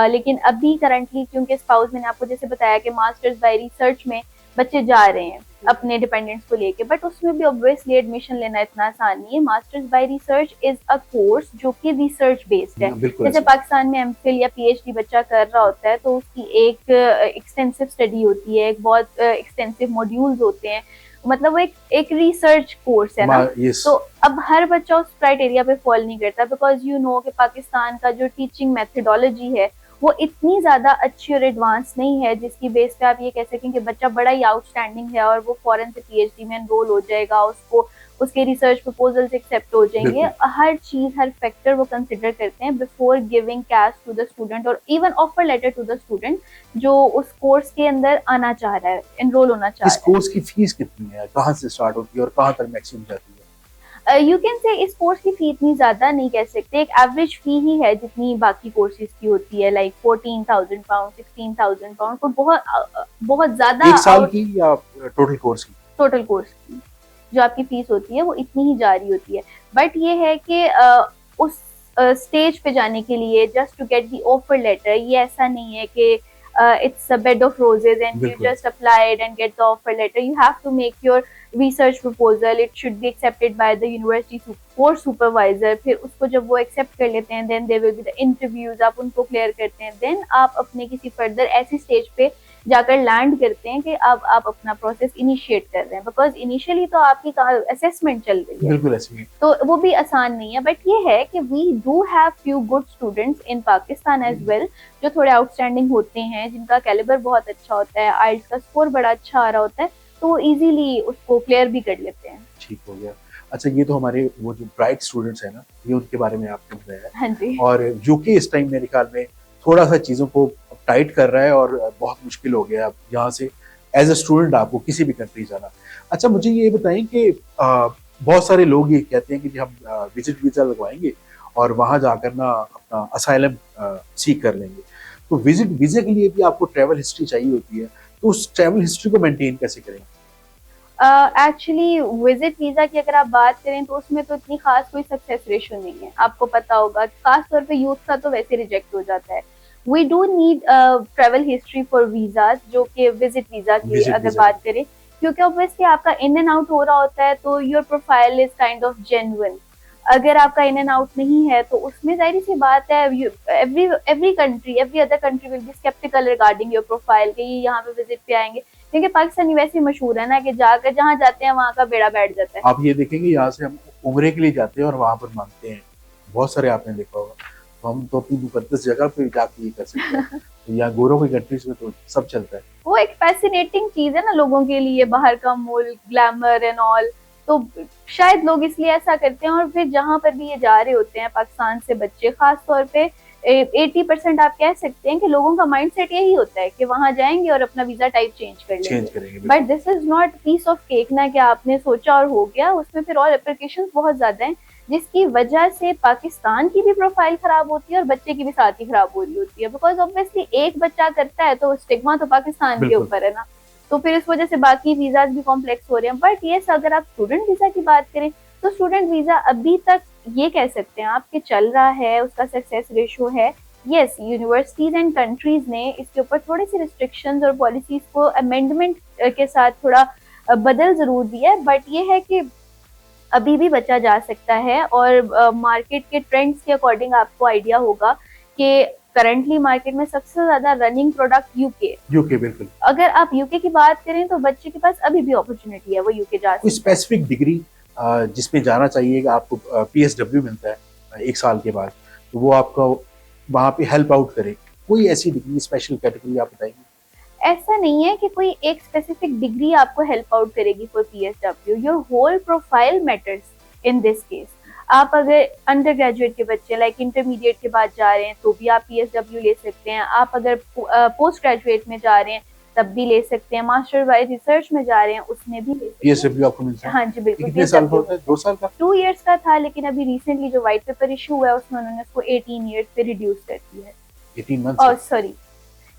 लेकिन अभी करंटली क्योंकि स्पाउस, मैंने आपको जैसे बताया कि मास्टर्स बाय रिसर्च में बच्चे जा रहे हैं अपने डिपेंडेंट्स को लेके, बट उसमें भी ऑब्वियसली एडमिशन लेना इतना आसान नहीं है। Masters bye research is a course जो कि रिसर्च बेस्ड है। बिल्कुल जैसे ऐसे। पाकिस्तान में MPhil या PhD बच्चा कर रहा होता है तो उसकी एक एक्सटेंसिव स्टडी होती है, एक बहुत एक्सटेंसिव मॉड्यूल्स होते हैं, मतलब वो एक रिसर्च कोर्स है ना। yes. तो अब हर बच्चा उस क्राइटेरिया पे फॉल नहीं करता, बिकॉज यू नो कि पाकिस्तान का जो टीचिंग मेथोडोलॉजी है वो इतनी ज्यादा अच्छी और एडवांस नहीं है जिसकी बेस पे आप ये कह सकें कि बच्चा बड़ा ही आउटस्टैंडिंग है और वो फॉरेन से PhD में एनरोल हो जाएगा, उसको उसके रिसर्च प्रपोजल्स एक्सेप्ट हो जाएंगे। हर चीज, हर फैक्टर वो कंसिडर करते हैं before giving cash to the student और even offer letter to the student जो उस कोर्स के अंदर आना चाह रहा है, एनरोल होना चाह इस रहा है। कोर्स की फीस कितनी है, कहाँ से स्टार्ट होती है और कहाँ तक मैक्सिमम जाती है? यू कैन से इस कोर्स की फी इतनी ज्यादा नहीं कह सकते, एक एवरेज फी ही है जितनी बाकी कोर्सेज की होती है, लाइक 14,000 पाउंड, 16,000 पाउंड, कोई बहुत ज्यादा। एक साल की या टोटल कोर्स की? टोटल कोर्स की जो आपकी फीस होती है वो इतनी ही जारी होती है। बट ये है कि उस स्टेज पे जाने के लिए just to get the offer letter, ये ऐसा नहीं है कि it's a bed of roses and you बिल्कुल। just apply it and get the offer letter. You have to make your research proposal. It should be accepted by the university course supervisor. फिर उसको जब वो accept कर लेते हैं then there will be the interviews, आप उनको clear करते हैं, then आप अपने किसी further ऐसी stage पे जाकर लैंड करते हैं कि अब आप अपना प्रोसेस इनिशिएट कर रहे हैं, बिकॉज इनिशियली तो आपकी असेसमेंट चल रही है। बिल्कुल ऐसे ही। तो वो भी आसान नहीं है, बट ये है कि we do have few good students in Pakistan as well जो थोड़े आउटस्टैंडिंग होते हैं, जिनका कैलिबर बहुत अच्छा होता है, आइल्स का स्कोर बड़ा अच्छा आ रहा होता है, तो वो इजीली उसको क्लियर भी कर लेते हैं। ठीक हो गया। अच्छा, ये तो हमारे वो जो ब्राइट स्टूडेंट्स हैं ना, ये उनके बारे में आपने बताया। हाँ जी। और यूके इस टाइम मेरे ख्याल में थोड़ा सा चीज़ों को टाइट कर रहा है और बहुत मुश्किल हो गया अब यहाँ से एज अ स्टूडेंट आपको किसी भी कंट्री जाना। अच्छा, मुझे ये बताएं कि बहुत सारे लोग ये कहते हैं कि हम विजिट वीज़ा लगवाएंगे और वहाँ जाकर ना अपना असाइलम सीख कर लेंगे। तो विजिट वीज़ा के लिए भी आपको ट्रैवल हिस्ट्री चाहिए होती है, तो उस ट्रैवल हिस्ट्री को मेंटेन कैसे करेंगे? एक्चुअली विजिट वीजा की अगर आप बात करें तो उसमें तो इतनी खास कोई सक्सेस रेशो नहीं है, आपको पता होगा, खास तौर पे यूथ का तो वैसे रिजेक्ट हो जाता है। We do need travel history for visas, जो कि विजिट वीजा की अगर बात करें, क्योंकि ऑब्वियसली आपका इन एंड आउट हो रहा होता है तो your profile is kind of genuine. अगर आपका इन एंड आउट नहीं है तो उसमें जाहिर सी बात है every country, every other country will be sceptical regarding your profile कि ये यहाँ पे विजिट पे आएंगे, क्योंकि पाकिस्तानी वैसे ही मशहूर है ना कि जाकर जहाँ जाते हैं वहाँ का बेड़ा बैठ जाता है। आप ये देखेंगे यहाँ से हम उम्रे के लिए जाते हैं और वहाँ पर मांगते हैं, बहुत सारे आपने देखा होगा, तो हम तो अपनी मुकद्दस जगह पे जाके ये कर सकते हैं। तो यहाँ गोरों की कंट्रीज में तो सब चलता है। वो एक फैसिनेटिंग चीज है ना लोगों के लिए, बाहर का मुल्क, ग्लैमर एंड ऑल, तो शायद लोग इसलिए ऐसा करते हैं। और फिर जहाँ पर भी ये जा रहे होते हैं पाकिस्तान से बच्चे, खास तौर पे 80% आप कह सकते हैं कि लोगों का माइंडसेट यही होता है कि वहां जाएंगे और अपना वीजा टाइप चेंज कर लेंगे। But this is not piece of cake ना कि आपने सोचा और हो गया, उसमें फिर और एप्लीकेशन बहुत ज्यादा हैं, जिसकी वजह से पाकिस्तान की भी प्रोफाइल खराब होती है और बच्चे की भी साथ ही खराब हो रही होती है। बिकॉज ऑब्वियसली एक बच्चा करता है तो स्टिग्मा तो पाकिस्तान के ऊपर है ना, तो फिर इस वजह से बाकी वीजा भी कॉम्प्लेक्स हो रहे हैं। बट ये अगर आप स्टूडेंट वीजा की बात करें तो स्टूडेंट वीजा अभी तक ये कह सकते हैं आपके चल रहा है, उसका सक्सेस रेशो है। यस, यूनिवर्सिटीज एंड कंट्रीज ने इसके ऊपर थोड़ी सी रिस्ट्रिक्शंस और पॉलिसीज को अमेंडमेंट के साथ थोड़ा बदल जरूर दिया है, बट ये है कि अभी भी बचा जा सकता है। और मार्केट के ट्रेंड्स के अकॉर्डिंग आपको आइडिया होगा कि करंटली मार्केट में सबसे ज्यादा रनिंग प्रोडक्ट यूके बिल्कुल। अगर आप यूके की बात करें तो बच्चे के पास अभी भी अपॉर्चुनिटी है, वो यूके जा सकते हैं। स्पेसिफिक डिग्री जिसमें जाना चाहिए, आपको PSW मिलता है 1 साल के बाद, तो वो आपका वहाँ पे हेल्प आउट करे, कोई ऐसी डिग्री स्पेशल कैटेगरी आप बताएंगे? ऐसा नहीं है कि कोई एक स्पेसिफिक डिग्री आपको हेल्प आउट करेगी for PSW, your whole profile matters in this case. आप अगर अंडर ग्रेजुएट के बच्चे लाइक इंटरमीडिएट के बाद जा रहे हैं तो भी आप PSW ले सकते हैं। आप अगर पोस्ट ग्रेजुएट में जा रहे हैं तब भी ले सकते हैं। मास्टर वाइज रिसर्च में जा रहे हैं उसमें भी ले सकते हैं। PSW आपको मिलता है? हाँ जी बिल्कुल। कितने साल का होता है? 2 साल का? 2 इयर्स का था, लेकिन अभी रिसेंटली जो व्हाइट पेपर इशू हुआ है उसमें उन्होंने उसको 18 इयर्स पे रिड्यूस कर दिया है। 18 मंथ्स? सॉरी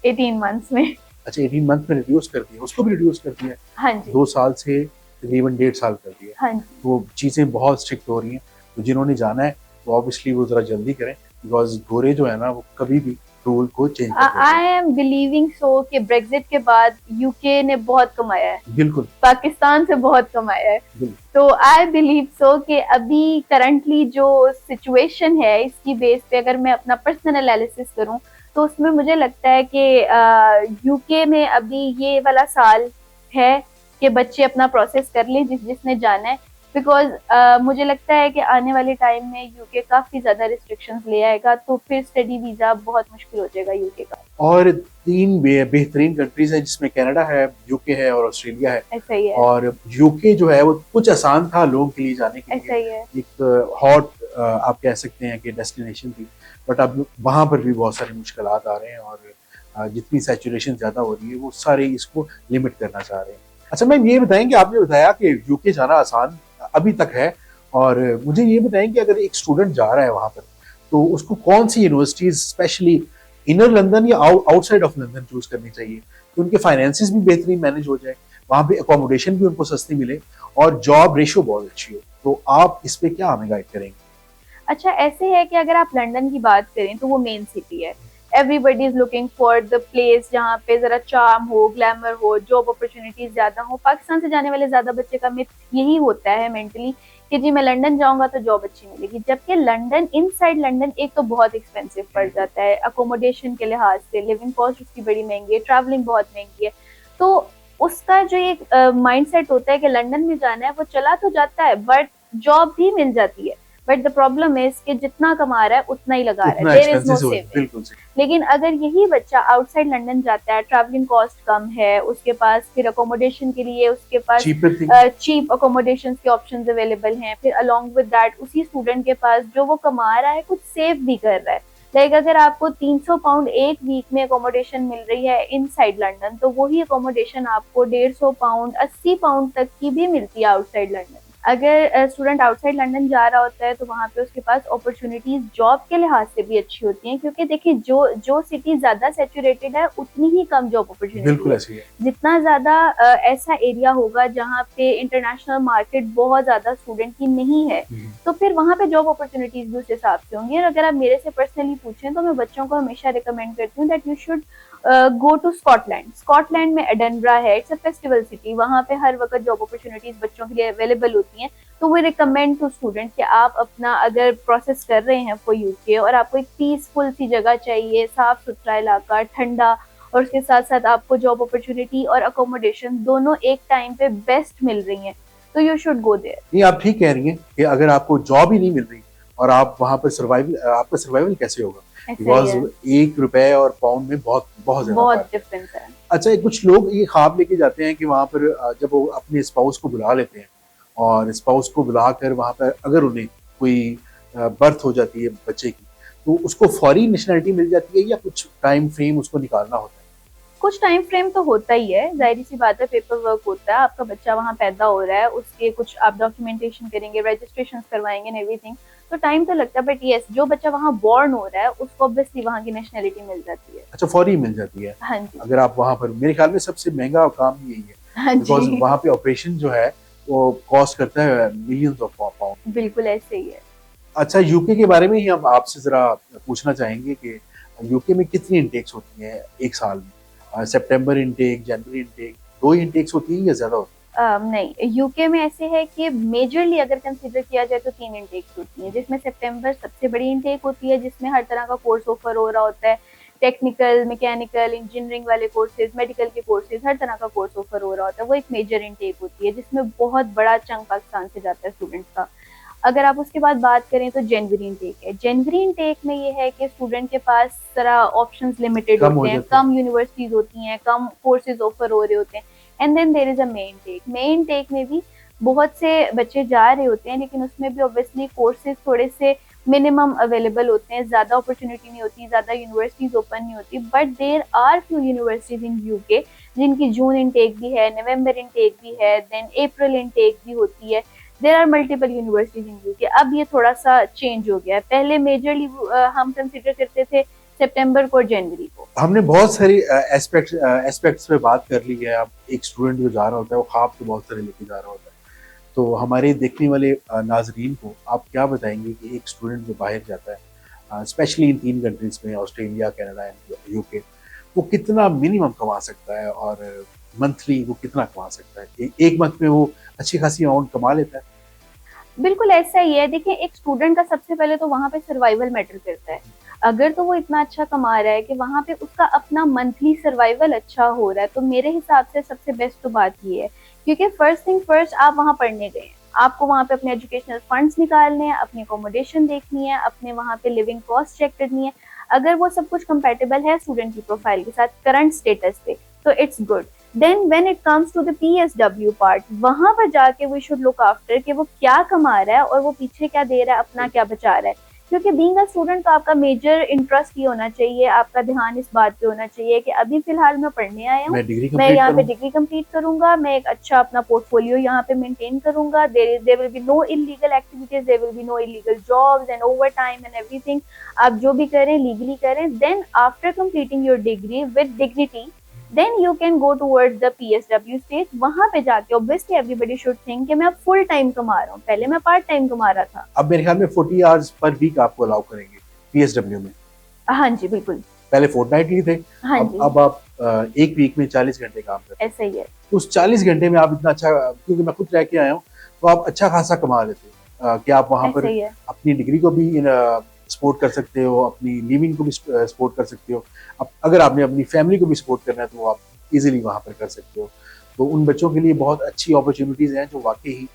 18 मंथ्स में। अच्छा, 18 मंथ में रिड्यूस कर दिया, उसको भी रिड्यूस कर दिया? हाँ जी। 2 साल से तकरीबन 1.5 साल कर दिया। हाँ जी। तो चीजें बहुत स्ट्रिक्ट हो रही हैं, तो जिन्होंने जाना है वो ऑब्वियसली वो जरा जल्दी करें, बिकॉज गोरे जो है ना वो कभी भी रूल को चेंज कर देते हैं। आई एम बिलीविंग सो कि ब्रेक्जिट के बाद यूके ने बहुत कमाया है, बिल्कुल पाकिस्तान से बहुत कमाया है। तो आई बिलीव सो कि अभी करंटली जो सिचुएशन है इसकी बेस पे अगर मैं अपना पर्सनल एनालिसिस करूं तो उसमें मुझे लगता है कि यूके में अभी ये वाला साल है कि बच्चे अपना प्रोसेस कर लें जिसने जाना है। बिकॉज मुझे लगता है कि आने वाले टाइम में यूके काफी ज्यादा रिस्ट्रिक्शंस ले आएगा, तो फिर स्टडी वीजा बहुत मुश्किल हो जाएगा यूके का। और 3 बेहतरीन कंट्रीज हैं जिसमें कनाडा है, यूके है और ऑस्ट्रेलिया है। ऐसा ही है। और यूके जो है वो कुछ आसान था लोगों के लिए जाने के लिए, ऐसा ही है। एक हॉट आप कह सकते हैं कि डेस्टिनेशन थी, बट अब वहां पर भी बहुत सारी मुश्किलात आ रहे हैं और जितनी सैचुरेशन ज्यादा हो रही है वो सारे इसको लिमिट करना चाह रहे हैं। अच्छा मैम, ये बताएं कि आपने बताया कि यूके जाना आसान अभी तक है, और मुझे ये बताएं कि अगर एक स्टूडेंट जा रहा है वहां पर तो उसको कौन सी यूनिवर्सिटीज स्पेशली इनर लंदन या आउटसाइड ऑफ लंदन चूज करनी चाहिए तो उनके फाइनेंसिस भी बेहतरीन मैनेज हो जाए, वहां पे अकोमोडेशन भी उनको सस्ती मिले और जॉब रेशियो बहुत अच्छी हो, तो आप इस पे क्या हमें गाइड करेंगे? अच्छा, ऐसे है कि अगर आप लंदन की बात करें तो वो मेन सिटी है। Everybody is looking for the place जहाँ पे जरा चार्म हो, ग्लैमर हो, जॉब अपॉर्चुनिटीज ज्यादा हो। पाकिस्तान से जाने वाले ज्यादा बच्चे का मिथ यही होता है मेंटली कि जी मैं लंदन जाऊंगा तो जॉब अच्छी मिलेगी, जबकि लंदन, इनसाइड लंदन एक तो बहुत एक्सपेंसिव पड़ जाता है अकोमोडेशन के लिहाज से, लिविंग कॉस्ट उसकी बड़ी महंगी है, ट्रैवलिंग बहुत महंगी है। तो उसका जो एक माइंडसेट होता है कि लंदन में जाना है वो चला तो जाता है बट जॉब भी मिल जाती है, बट द प्रॉब्लम इज कि जितना कमा रहा है उतना ही लगा रहा है, देयर इज नो सेविंग। लेकिन अगर यही बच्चा आउटसाइड लंदन जाता है, ट्रैवलिंग कॉस्ट कम है, उसके पास फिर अकोमोडेशन के लिए उसके पास चीप अकोमोडेशन के ऑप्शंस अवेलेबल हैं, फिर अलोंग विद दैट उसी स्टूडेंट के पास जो वो कमा रहा है कुछ सेव भी कर रहा है। लाइक अगर आपको 300 पाउंड एक वीक में अकोमोडेशन मिल रही है इनसाइड लंदन, तो वही अकोमोडेशन आपको 150 पाउंड 80 पाउंड तक की भी मिलती है आउटसाइड लंदन। अगर स्टूडेंट आउटसाइड लंदन जा रहा होता है तो वहाँ पे उसके पास अपॉर्चुनिटीज जॉब के लिहाज से भी अच्छी होती हैं, क्योंकि देखिए जो सिटी ज्यादा सैचुरेटेड है उतनी ही कम जॉब अपॉर्चुनिटी है। जितना ज्यादा ऐसा एरिया होगा जहाँ पे इंटरनेशनल मार्केट बहुत ज्यादा स्टूडेंट की नहीं है, तो फिर वहाँ पे जॉब अपॉर्चुनिटीज भी उस हिसाब से होंगी। और अगर आप मेरे से पर्सनली पूछें तो मैं बच्चों को हमेशा रिकमेंड करती हूँ that you should go to Scotland. Scotland में एडनब्रा है, इट्स अ फेस्टिवल सिटी, वहाँ पे हर वक्त जॉब अपॉर्चुनिटीज बच्चों के लिए अवेलेबल होती हैं। तो वी रिकमेंड टू स्टूडेंट कि आप अपना अगर प्रोसेस कर रहे हैं फॉर यूके और आपको एक पीसफुल सी जगह चाहिए, साफ सुथरा इलाका, ठंडा, और उसके साथ साथ आपको जॉब अपॉर्चुनिटी और अकोमोडेशन दोनों एक टाइम पे बेस्ट मिल रही हैं, तो यू शुड गो देयर। ये आप ठीक कह रही हैं कि अगर आपको जॉब ही नहीं मिल रही और आप वहाँ पर आपका सर्वाइवल कैसे होगा, बिकॉज 1 रुपए और पाउंड में बहुत डिफरेंस है। अच्छा, कुछ लोग ये ख्वाब लेके जाते हैं कि वहाँ पर जब वो अपने स्पाउस को बुला लेते हैं और स्पाउस को बुलाकर वहाँ पर अगर उन्हें कोई बर्थ हो जाती है बच्चे की, तो उसको फौरी नेशनलिटी मिल जाती है या कुछ टाइम फ्रेम उसको निकालना होता है? कुछ टाइम फ्रेम तो होता ही है, जाहिर सी बात है, पेपर वर्क होता है, आपका बच्चा वहाँ पैदा हो रहा है, उसके कुछ आप डॉक्यूमेंटेशन करेंगे, रजिस्ट्रेशन करवाएंगे एंड एवरीथिंग, तो टाइम तो लगता है, बट यस, जो बच्चा वहाँ बॉर्न हो रहा है उसको ऑब्वियसली वहाँ की नेशनलिटी मिल जाती है। अच्छा, फौरी मिल जाती है। हाँ जी। अगर आप वहाँ पर, मेरे ख्याल में सबसे महंगा काम यही है, हाँ बिकॉज जी, वहाँ पे ऑपरेशन जो है वो कॉस्ट करता है मिलियंस ऑफ पाउंड। बिल्कुल ऐसे ही है। अच्छा, यूके के बारे में ही हम आपसे जरा पूछना चाहेंगे कि यूके में कितनी इंटेक्स होती हैं एक साल में? सितंबर इनटेक, जनवरी इनटेक, 2 इंटेक्स होती हैं या ज्यादा होती नहीं, यूके में ऐसे है कि मेजरली अगर कंसीडर किया जाए तो 3 इंटेक्स होती हैं, जिसमें सितंबर सबसे बड़ी इंटेक होती है, जिसमें हर तरह का कोर्स ऑफर हो रहा होता है, टेक्निकल, मैकेनिकल, इंजीनियरिंग वाले कोर्सेज, मेडिकल के कोर्सेज, हर तरह का कोर्स ऑफर हो रहा होता है, वो एक मेजर इंटेक होती है, जिसमें बहुत बड़ा चंक पाकिस्तान से जाता है स्टूडेंट्स का। अगर आप उसके बाद बात करें तो जनवरी इनटेक है। जनवरी इनटेक में ये है कि स्टूडेंट के पास जरा ऑप्शंस लिमिटेड कम हो होते हैं, जाते हैं? कम यूनिवर्सिटीज होती हैं, कम कोर्सेज ऑफर हो रहे होते हैं। And then there is a May intake. May intake में भी बहुत से बच्चे जा रहे होते हैं, लेकिन उसमें भी ऑब्वियसली कोर्सेज थोड़े से मिनिमम अवेलेबल होते हैं, ज्यादा अपॉर्चुनिटी नहीं होती, ज्यादा यूनिवर्सिटीज ओपन नहीं होती, but there are few universities in UK जिनकी जून इनटेक भी है, नवंबर इनटेक भी है, देन अप्रैल इनटेक भी होती है। There are multiple universities in UK. अब ये थोड़ा सा चेंज हो गया है, पहले मेजरली हम कंसिडर करते थे सितंबर को और जनवरी को। हमने बहुत सारी एस्पेक्ट्स पे बात कर ली है। अब एक स्टूडेंट जो जा रहा होता है वो ख्वाब तो बहुत सारे लेके जा रहा होता है, तो हमारे देखने वाले नाजरीन को आप क्या बताएंगे कि एक स्टूडेंट जो बाहर जाता है, स्पेशली इन 3 कंट्रीज में, ऑस्ट्रेलिया, कनाडा एंड यूके, वो कितना मिनिमम कमा सकता है और मंथली वो कितना कमा सकता है? एक मंथ में वो अच्छी खासी अमाउंट कमा लेता है? बिल्कुल ऐसा ही है। देखिए, एक स्टूडेंट का सबसे पहले तो वहां पे सर्वाइवल मैटर करता है। अगर तो वो इतना अच्छा कमा रहा है कि वहां पे उसका अपना मंथली सर्वाइवल अच्छा हो रहा है, तो मेरे हिसाब से सबसे बेस्ट तो बात ये है, क्योंकि फर्स्ट थिंग फर्स्ट, आप वहां पढ़ने गए हैं, आपको वहां पे अपने एजुकेशनल फंड्स निकालने हैं, अपनी अकोमोडेशन देखनी है, अपने वहां पे लिविंग कॉस्ट चेक करनी है। अगर वो सब कुछ कंपेटेबल है स्टूडेंट की प्रोफाइल के साथ करंट स्टेटस पे, तो it's good. Then when it comes to the PSW part, वहां पर जाके वी शुड लुक आफ्टर कि वो क्या कमा रहा है और वो पीछे क्या दे रहा है, अपना क्या बचा रहा है। क्योंकि बीइंग अ स्टूडेंट तो आपका मेजर इंटरेस्ट ये होना चाहिए, आपका ध्यान इस बात पे होना चाहिए कि अभी फिलहाल मैं पढ़ने आया हूँ, मैं डिग्री मैं कंप्लीट यहाँ पे करूँ? डिग्री कंप्लीट करूंगा, मैं एक अच्छा अपना पोर्टफोलियो यहाँ पे मेंटेन करूंगा, there will be no illegal activities, there will be no illegal jobs and over time and everything. आप जो भी करें लीगली करें। Then after completing your degree with dignity, then you can go towards the PSW stage। वहां पे जाके obviously everybody should think कि मैं अब फुल टाइम कमा रहा हूँ, पहले मैं पार्ट टाइम कमा रहा था। अब मेरे ख्याल में 40 आवर्स पर वीक आपको अलाउ करेंगे पीएसडब्ल्यू में। हाँ जी, बिल्कुल। पहले फोर्टनाइटली थे, हाँ अब जी, अब आप एक वीक में 40 घंटे काम करते हैं। ऐसा ही है। तो उस 40 घंटे में आप इतना अच्छा, क्योंकि मैं खुद रह के आया हूँ, तो आप अच्छा खासा कमा लेते हो कि आप वहां ऐसा पर ही है। अपनी डिग्री को भी सपोर्ट कर सकते हो, अपनी लिविंग को भी सपोर्ट कर सकते हो। अब अगर आपने अपनी फैमिली को भी सपोर्ट करना है तो आप इजीली वहां पर कर सकते हो। तो उन बच्चों के लिए बहुत अच्छी अपॉर्चुनिटीज हैं जो वाकई ही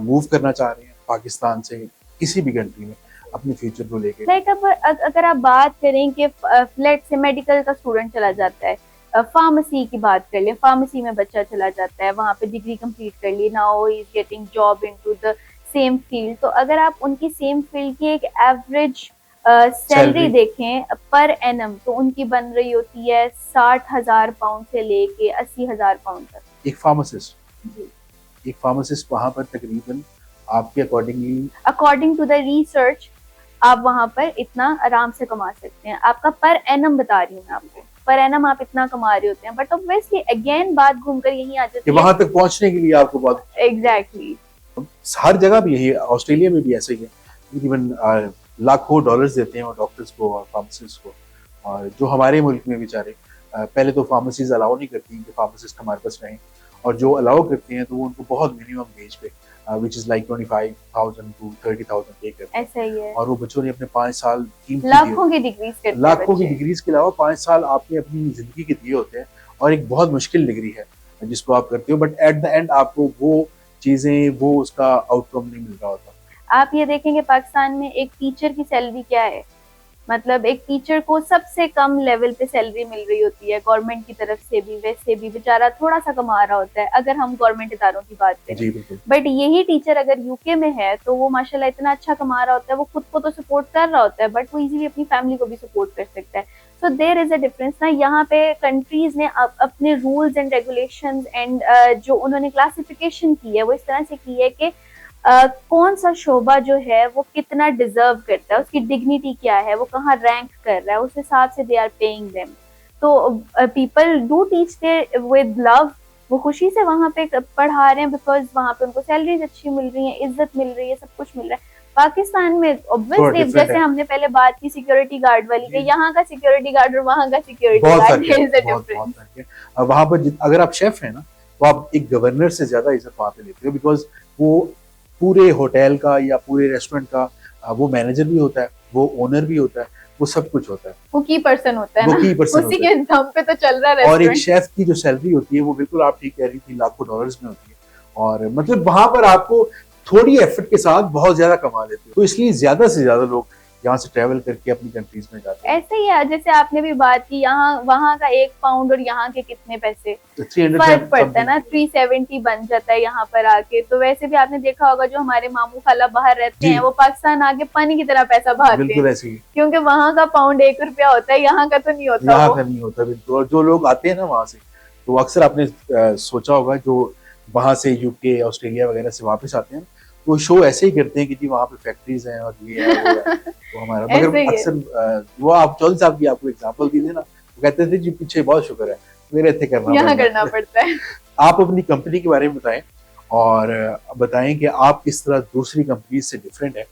मूव करना चाह रहे हैं पाकिस्तान से किसी भी कंट्री में अपने फ्यूचर को लेके। लाइक अब अगर आप बात करें कि फ्लैट से मेडिकल का स्टूडेंट चला जाता है, फार्मेसी की बात कर ले, फार्मेसी में बच्चा चला जाता है, वहां पे डिग्री कंप्लीट कर ली, now he is getting job into the same field. तो अगर आप उनकी सेम फील्ड की एक एवरेज सैलरी Salary? देखें पर एनम, तो उनकी बन रही होती है 60,000 पाउंड से लेके 80,000 पाउंड तक। एक फार्मासिस्ट, जी, एक फार्मासिस्ट वहां पर तकरीबन आपके accordingly, according to the research आप वहां पर इतना आराम से कमा सकते हैं। आपका पर एनम बता रही हूँ मैं आपको, पर एनम आप इतना कमा रहे होते हैं। बट ऑब्वियसली अगेन बात घूमकर यही आ जाती है, वहां तक पहुंचने के लिए आपको बहुत, एग्जैक्टली हर जगह भी यही है, ऑस्ट्रेलिया में भी ऐसा ही है। तकरीबन लाखों डॉलर्स देते हैं और डॉक्टर्स को और फार्मासिस्ट को। और जो हमारे मुल्क में बेचारे पहले तो फार्मेसीज अलाउ नहीं करती कि फार्मासिस्ट हमारे पास रहें, और जो अलाउ करते हैं तो वो उनको बहुत मिनिमम वेज पे विच इज लाइक 25,000 to 30,000 पे करते हैं। ऐसा ही है। और वो बच्चों ने अपने 5 साल कीमती लाखों की डिग्रीज करते हैं लाखों की बच्चे। डिग्रीज के अलावा 5 साल आपने अपनी जिंदगी के दिए होते हैं, और एक बहुत मुश्किल डिग्री है जिसको आप करते हो, बट एट द एंड आपको वो चीजें, वो उसका आउटकम नहीं मिल रहा होता। आप ये देखेंगे पाकिस्तान में एक टीचर की सैलरी क्या है, मतलब एक टीचर को सबसे कम लेवल पे सैलरी मिल रही होती है गवर्नमेंट की तरफ से भी, वैसे भी बेचारा थोड़ा सा कमा रहा होता है अगर हम गवर्नमेंट इदारों की बात करें। जी बिल्कुल। बट यही टीचर अगर यूके में है तो वो माशाल्लाह इतना अच्छा कमा रहा होता है, वो खुद को तो सपोर्ट कर रहा होता है बट वो इजीली अपनी फैमिली को भी सपोर्ट कर सकता है। So there is a difference ना, यहाँ पे कंट्रीज ने अपने रूल्स एंड रेगुलेशंस एंड जो उन्होंने क्लासिफिकेशन की है वो इस तरह से की है कि कौन सा शोबा जो है वो कितना डिजर्व करता है, उसकी डिग्निटी क्या है, वो कहाँ रैंक कर रहा है, उस हिसाब से दे आर पेइंग देम। तो people do teach there with love, वो खुशी से वहां पे पढ़ा रहे हैं बिकॉज वहां पे उनको सैलरीज अच्छी मिल रही है, इज्जत मिल रही है, सब कुछ मिल रहा है। पाकिस्तान में ऑब्वियसली जैसे हमने पहले बात की सिक्योरिटी गार्ड वाली के, यहाँ का सिक्योरिटी गार्ड और वहाँ का security guard, there is a difference. वहां पर अगर आप शेफ है ना तो आप एक गवर्नर से ज्यादा इज्जत वहां पे लेते हो, बिकॉज वो पूरे होटल का या पूरे रेस्टोरेंट का वो मैनेजर भी होता है, वो ओनर भी होता है, वो सब कुछ होता है, वो की पर्सन होता है वो ना, की पर्सन उसी के दम पे तो चल रहा है और एक रेस्टोरेंट। शेफ की जो सैलरी होती है वो बिल्कुल आप ठीक कह रही थी, लाखों डॉलर्स में होती है, और मतलब वहां पर आपको थोड़ी एफर्ट के साथ बहुत ज्यादा कमा लेते हो, तो इसलिए ज्यादा से ज्यादा लोग यहाँ से ट्रेवल करके अपनी कंट्रीज में जाते हैं। ऐसे ही है, जैसे आपने भी बात की यहाँ वहाँ का 1 पाउंड और यहाँ के कितने पैसे फर्क पड़ता है ना, 370 बन जाता है यहाँ पर आके। तो वैसे भी आपने देखा होगा जो हमारे मामू खाला बाहर रहते हैं वो पाकिस्तान आके पानी की तरह पैसा भागते हैं, ऐसे ही, क्योंकि वहाँ का पाउंड 1 रुपया होता है, यहाँ का तो नहीं होता, यहाँ का नहीं होता बिल्कुल। और जो लोग आते हैं ना वहां से, तो अक्सर आपने सोचा होगा जो वहां से यूके ऑस्ट्रेलिया वगैरह से वापस आते हैं वो शो ऐसे ही करते हैं कि जी वहाँ पे फैक्ट्रीज हैं और ये है वो है, तो हमारा मगर अक्सर वो आप चौधरी साहब की आपको एग्जांपल दी थी ना, वो कहते थे जी पीछे बहुत शुक्र है, मेरे थे करना पड़ता है। आप अपनी कंपनी के बारे में बताएं और बताएं कि आप किस तरह दूसरी कंपनी से डिफरेंट है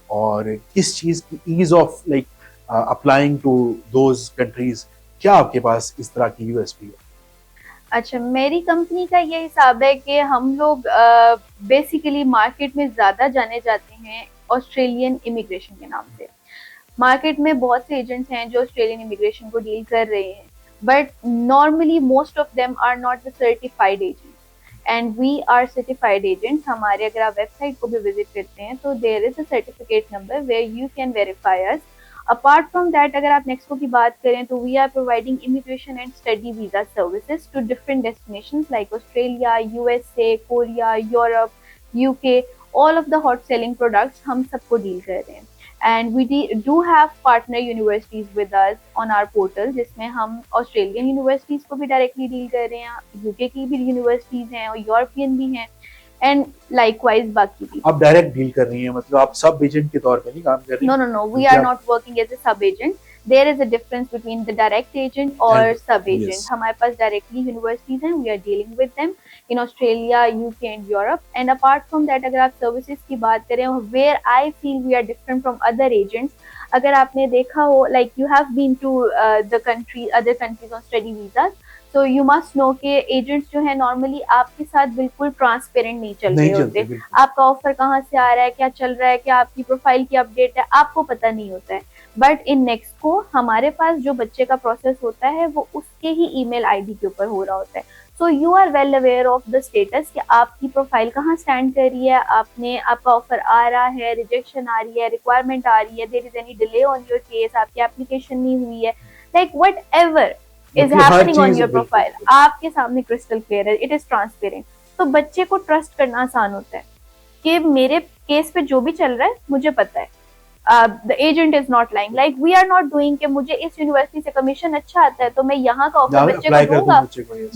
और किस चीज की ease of like applying to those countries, क्या आपके पास इस तरह की यूएसपी है? अच्छा, मेरी कंपनी का ये हिसाब है कि हम लोग बेसिकली मार्केट में ज़्यादा जाने जाते हैं ऑस्ट्रेलियन इमिग्रेशन के नाम से। मार्केट में बहुत से एजेंट्स हैं जो ऑस्ट्रेलियन इमिग्रेशन को डील कर रहे हैं, but normally most of them are not the certified agents and we are certified agents. हमारे अगर आप वेबसाइट को भी विजिट करते हैं तो there is a certificate number where you can verify us. Apart from that अगर आप नेक्स्को की बात करें तो we are providing immigration and study visa services to different destinations like Australia, USA, Korea, Europe, UK, all of the hot selling products हम सबको deal कर रहे हैं। And we do have partner universities with us on our portal, जिसमें हम Australian universities को भी directly deal कर रहे हैं, यूके की भी यूनिवर्सिटीज हैं और यूरोपियन भी हैं, एंड लाइकवाइज बाकी भी। आप डायरेक्ट डील कर रही हैं, मतलब आप सब एजेंट के तौर पे नहीं काम कर रही? No, we are not working as a sub agent. There is a difference between the direct agent और सब एजेंट। हमारे पास डायरेक्टली यूनिवर्सिटीज हैं, we are dealing with them in Australia, UK and Europe. And apart from that अगर आप services की बात करें, where I feel we are different from other agents, अगर आपने देखा हो like you have been to the country other countries on study visas, तो यू मस्ट नो के एजेंट्स जो है नॉर्मली आपके साथ बिल्कुल ट्रांसपेरेंट नहीं चल रहे होते। आपका ऑफर कहाँ से आ रहा है, क्या चल रहा है, क्या आपकी प्रोफाइल की अपडेट है, आपको पता नहीं होता है। बट इन नेक्स्को हमारे पास जो बच्चे का प्रोसेस होता है वो उसके ही ईमेल आईडी के ऊपर हो रहा होता है। So you are well aware of the status कि आपकी प्रोफाइल कहाँ स्टैंड कर रही है, आपका ऑफर आ रहा है, रिजेक्शन आ रही है, रिक्वायरमेंट आ रही है, there is any delay on your case, आपकी एप्लीकेशन नहीं हुई है, like whatever is happening on your profile, आपके सामने क्रिस्टल क्लियर है, इट इज ट्रांसपेरेंट। तो बच्चे को ट्रस्ट करना आसान होता है कि मेरे केस पे जो भी चल रहा है मुझे पता है, the agent is not lying, like we are not doing कि मुझे इस यूनिवर्सिटी से कमीशन अच्छा आता है तो मैं यहाँ का ऑफर बच्चे को दूंगा,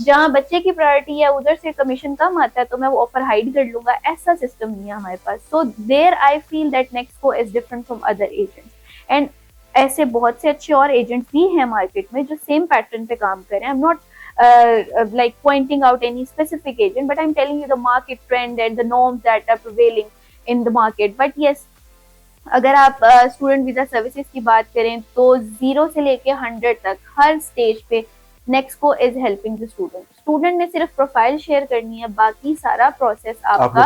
जहाँ बच्चे की प्रायोरिटी है उधर से कमीशन कम आता है तो मैं वो ऑफर हाइड कर लूंगा, ऐसा सिस्टम नहीं है हमारे पास। So there I feel that Nexco is different from other agents, and ऐसे बहुत से अच्छे और एजेंट्स भी हैं मार्केट में जो सेम पैटर्न पे काम कर रहे हैं। I am not like pointing out any specific agent, but I'm telling you the market trend and the norms that are prevailing in the market. But yes, अगर आप स्टूडेंट वीजा सर्विसेज की बात करें तो 0 से लेके 100 तक हर स्टेज पे नेक्स्को इज हेल्पिंग द स्टूडेंट ने सिर्फ प्रोफाइल शेयर करनी है, बाकी सारा प्रोसेस आपका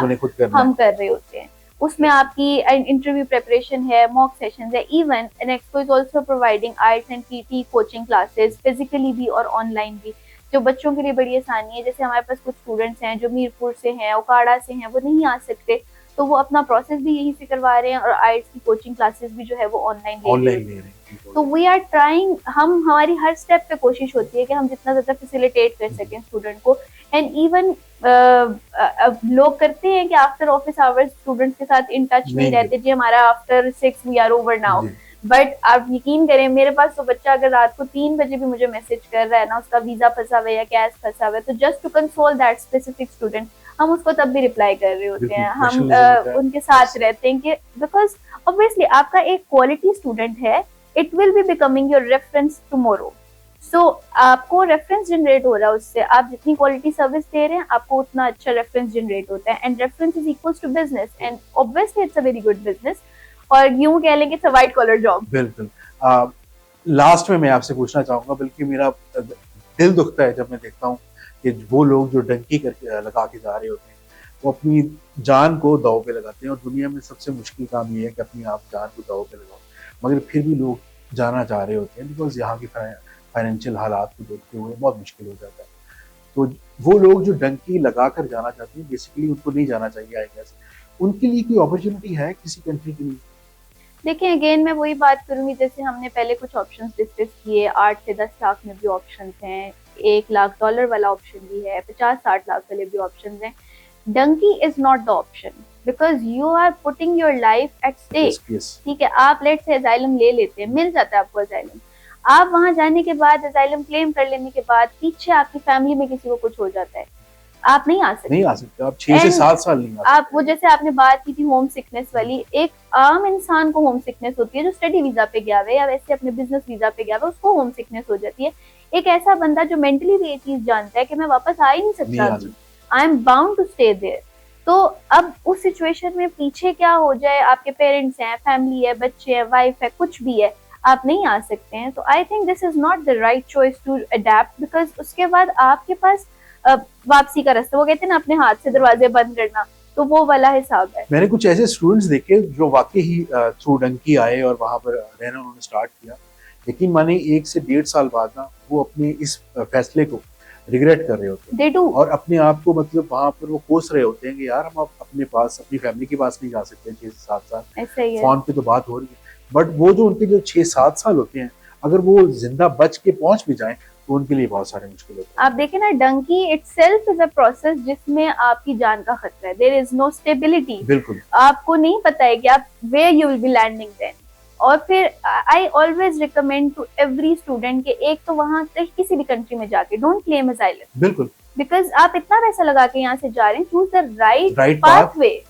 हम कर रहे होते हैं। उसमें आपकी इंटरव्यू प्रिपरेशन है, मॉक सेशंस है, even Nexco is also providing IELTS and PT coaching classes physically भी और ऑनलाइन भी, जो बच्चों के लिए बड़ी आसानी है। जैसे हमारे पास कुछ स्टूडेंट्स हैं जो मीरपुर से हैं, ओकाड़ा से हैं, वो नहीं आ सकते तो वो अपना प्रोसेस भी यहीं से करवा रहे हैं और आईएलटीएस की कोचिंग क्लासेस भी जो है वो ऑनलाइन ले रहे हैं। तो वी आर ट्राइंग, हमारी हर स्टेप पे कोशिश होती है कि हम जितना ज्यादा फैसिलिटेट कर सकें स्टूडेंट को। एंड इवन लोग करते हैं कि आफ्टर ऑफिस आवर्स स्टूडेंट्स के साथ इन टच नहीं रहते, जी हमारा after 6 we are over now. But आप यकीन करें, मेरे पास तो बच्चा अगर रात को 3 बजे भी मुझे मैसेज कर रहा है ना, उसका वीजा फंसा हुआ है या कैश फंसा हुआ है, तो just to console that specific student हम उसको तब भी रिप्लाई कर रहे होते हैं, हम उनके साथ रहते हैं कि बिकॉज ऑब्वियसली आपका एक क्वालिटी स्टूडेंट है, it will be becoming your reference tomorrow. So आपको रेफरेंस जनरेट हो रहा है उससे, आप जितनी क्वालिटी सर्विस दे रहे हैं आपको उतना अच्छा रेफरेंस जनरेट होता है। And reference is equals to business, and obviously it's a very good business, और यूं कह लेंगे it's a white collar job. बिल्कुल। लास्ट में मैं आपसे पूछना चाहूंगा, बल्कि मेरा दिल दुखता है जब मैं देखता हूँ कि वो लोग जो डंकी करके लगा के जा रहे होते हैं, वो अपनी जान को दांव पे लगाते हैं। और दुनिया में सबसे मुश्किल काम ये है कि अपनी आप जान को दांव पे लगाओ, मगर फिर भी लोग जाना चाह रहे होते हैं बिकॉज यहाँ की फाइनेंशियल हालात को देखते हुए बहुत मुश्किल हो जाता है। तो वो लोग जो डंकी लगा कर जाना चाहते हैं, बेसिकली उनको नहीं जाना चाहिए। आई गेस उनके लिए कोई अपॉर्चुनिटी है किसी कंट्री के लिए? देखिए अगेन मैं वही बात करूंगी, जैसे हमने पहले कुछ ऑप्शंस डिस्कस किए, 8 से 10 लाख में भी ऑप्शंस हैं, $1 लाख वाला ऑप्शन भी है, 50-60 लाख वाले भी ऑप्शंस हैं। Donkey is not the option because you are putting your life at stake. ठीक है, आप लेट से असाइलम ले लेते हैं, मिल जाता है आपको असाइलम, आप वहां जाने के बाद असाइलम क्लेम कर लेने के बाद पीछे आपकी फैमिली में किसी को कुछ हो जाता है, आप नहीं आ सकते। नहीं आ सकते आप 6 से 7 साल नहीं आ सकते। आप वो जैसे आपने बात की थी होम सिकनेस वाली, एक आम इंसान को होम सिकनेस होती है जो स्टडी वीजा पे गया है या वैसे अपने बिजनेस वीजा पे गया है, उसको होम सिकनेस हो जाती है। एक ऐसा बंदा जो मेंटली भी ये चीज जानता है कि मैं वापस आ ही नहीं सकता, I am bound to stay there. तो अब उस सिचुएशन में पीछे क्या हो जाए, आपके पेरेंट्स हैं, फैमिली है, बच्चे हैं, वाइफ है, कुछ भी है, आप नहीं आ सकते हैं। तो I think this is not the right choice to adapt, because उसके बाद आपके पास वापसी का रास्ता, वो कहते हैं ना अपने हाथ से दरवाजे बंद करना, तो वो वाला हिसाब है। मैंने कुछ ऐसे स्टूडेंट्स देखे जो वाकई ही थ्रू डंकी आए और वहां पर रहना उन्होंने स्टार्ट किया, लेकिन माने 1 से 1.5 साल बाद ना वो अपने इस फैसले को रिग्रेट कर रहे होते हैं और अपने आप को मतलब वहां पर वो कोस रहे होते हैं कि यार हम अपने पास अपनी फैमिली के पास नहीं जा सकते 6 से 7 साल, फोन पे तो बात हो रही है। बट वो जो उनके जो 6-7 साल होते हैं, अगर वो जिंदा बच के पहुंच भी जाएं तो उनके लिए बहुत सारे मुश्किल होते हैं। आप देखें ना, donkey itself is a process जिसमें आपकी जान का खतरा है, देयर इज नो स्टेबिलिटी। बिल्कुल, आपको नहीं पता है कि आप where you will be landing then. और फिर I always recommend to every student के एक तो वहां किसी भी कंट्री में जाके डोंट क्लेम असाइलम, बिल्कुल, बिकॉज आप इतना पैसा लगा के यहाँ से जा रहे हैं, चूज द राइट पाथवे।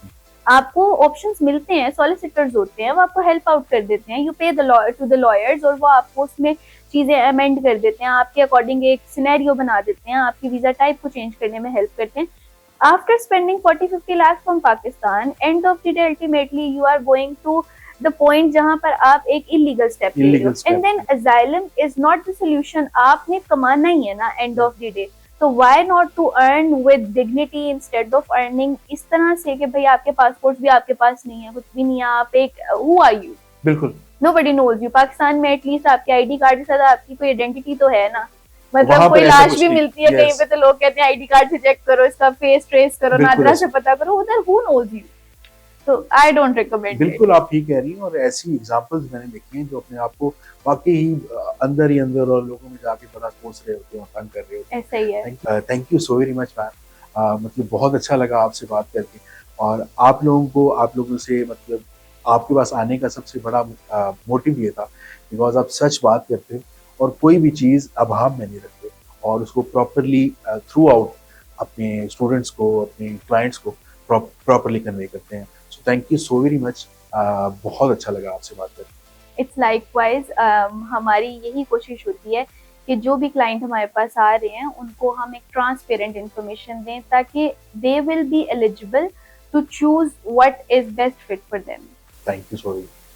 आपको ऑप्शंस मिलते हैं, सॉलिसिटर्स होते हैं, वो आपको हेल्प आउट कर देते हैं, यू पे टू द लॉयर्स और वो आपको उसमें चीजें अमेंड कर देते हैं, आपके अकॉर्डिंग एक सिनेरियो बना देते हैं, आपकी वीजा टाइप को चेंज करने में हेल्प करते हैं। After spending 40-50 lakh from Pakistan, end of the day ultimately you are going to the point जहां पर आप एक इलीगल स्टेप ले रहे हो, and then asylum is not the solution. आपने कमाना ही है ना एंड ऑफ द डे, तो why not to earn with dignity instead of earning इस तरह से कि भाई आपके पासपोर्ट भी आपके पास नहीं है, कुछ भी नहीं है, आप एक हु आर यू, बिल्कुल नोबडी नोज यू। पाकिस्तान में एटलीस्ट आपके आईडी कार्ड के साथ आपकी कोई आइडेंटिटी तो है ना, मतलब कोई लाश भी मिलती है कहीं पे तो लोग कहते हैं आईडी कार्ड से चेक करो, इसका फेस ट्रेस करो, नादरा से पता करो, उधर हु नोज यू। तो आई डोंट रिकमेंड। बिल्कुल आप ठीक कह रही हैं, और ऐसी एग्जांपल्स मैंने देखी हैं जो अपने आप को वाकई ही अंदर ही अंदर और लोगों में जाके बड़ा कोस रहे होते हैं और तंग कर रहे होते हैं। ऐसा ही है। Thank you so very much ma'am, मतलब बहुत अच्छा लगा आपसे बात करके, और आप लोगों से मतलब आपके पास आने का सबसे बड़ा मोटिव ये था बिकॉज आप सच बात करते हैं और कोई भी चीज़ अभाव में नहीं रखते और उसको प्रॉपरली थ्रू आउट अपने स्टूडेंट्स को, अपने क्लाइंट्स को प्रॉपरली कन्वे करते हैं। So thank you so very much, बहुत अच्छा लगा आपसे बात करके। इट्स लाइकवाइज, हमारी यही कोशिश होती है कि जो भी क्लाइंट हमारे पास आ रहे हैं उनको हम एक ट्रांसपेरेंट इंफॉर्मेशन दें ताकि दे will be eligible to choose what is best fit for them. Thank you so much.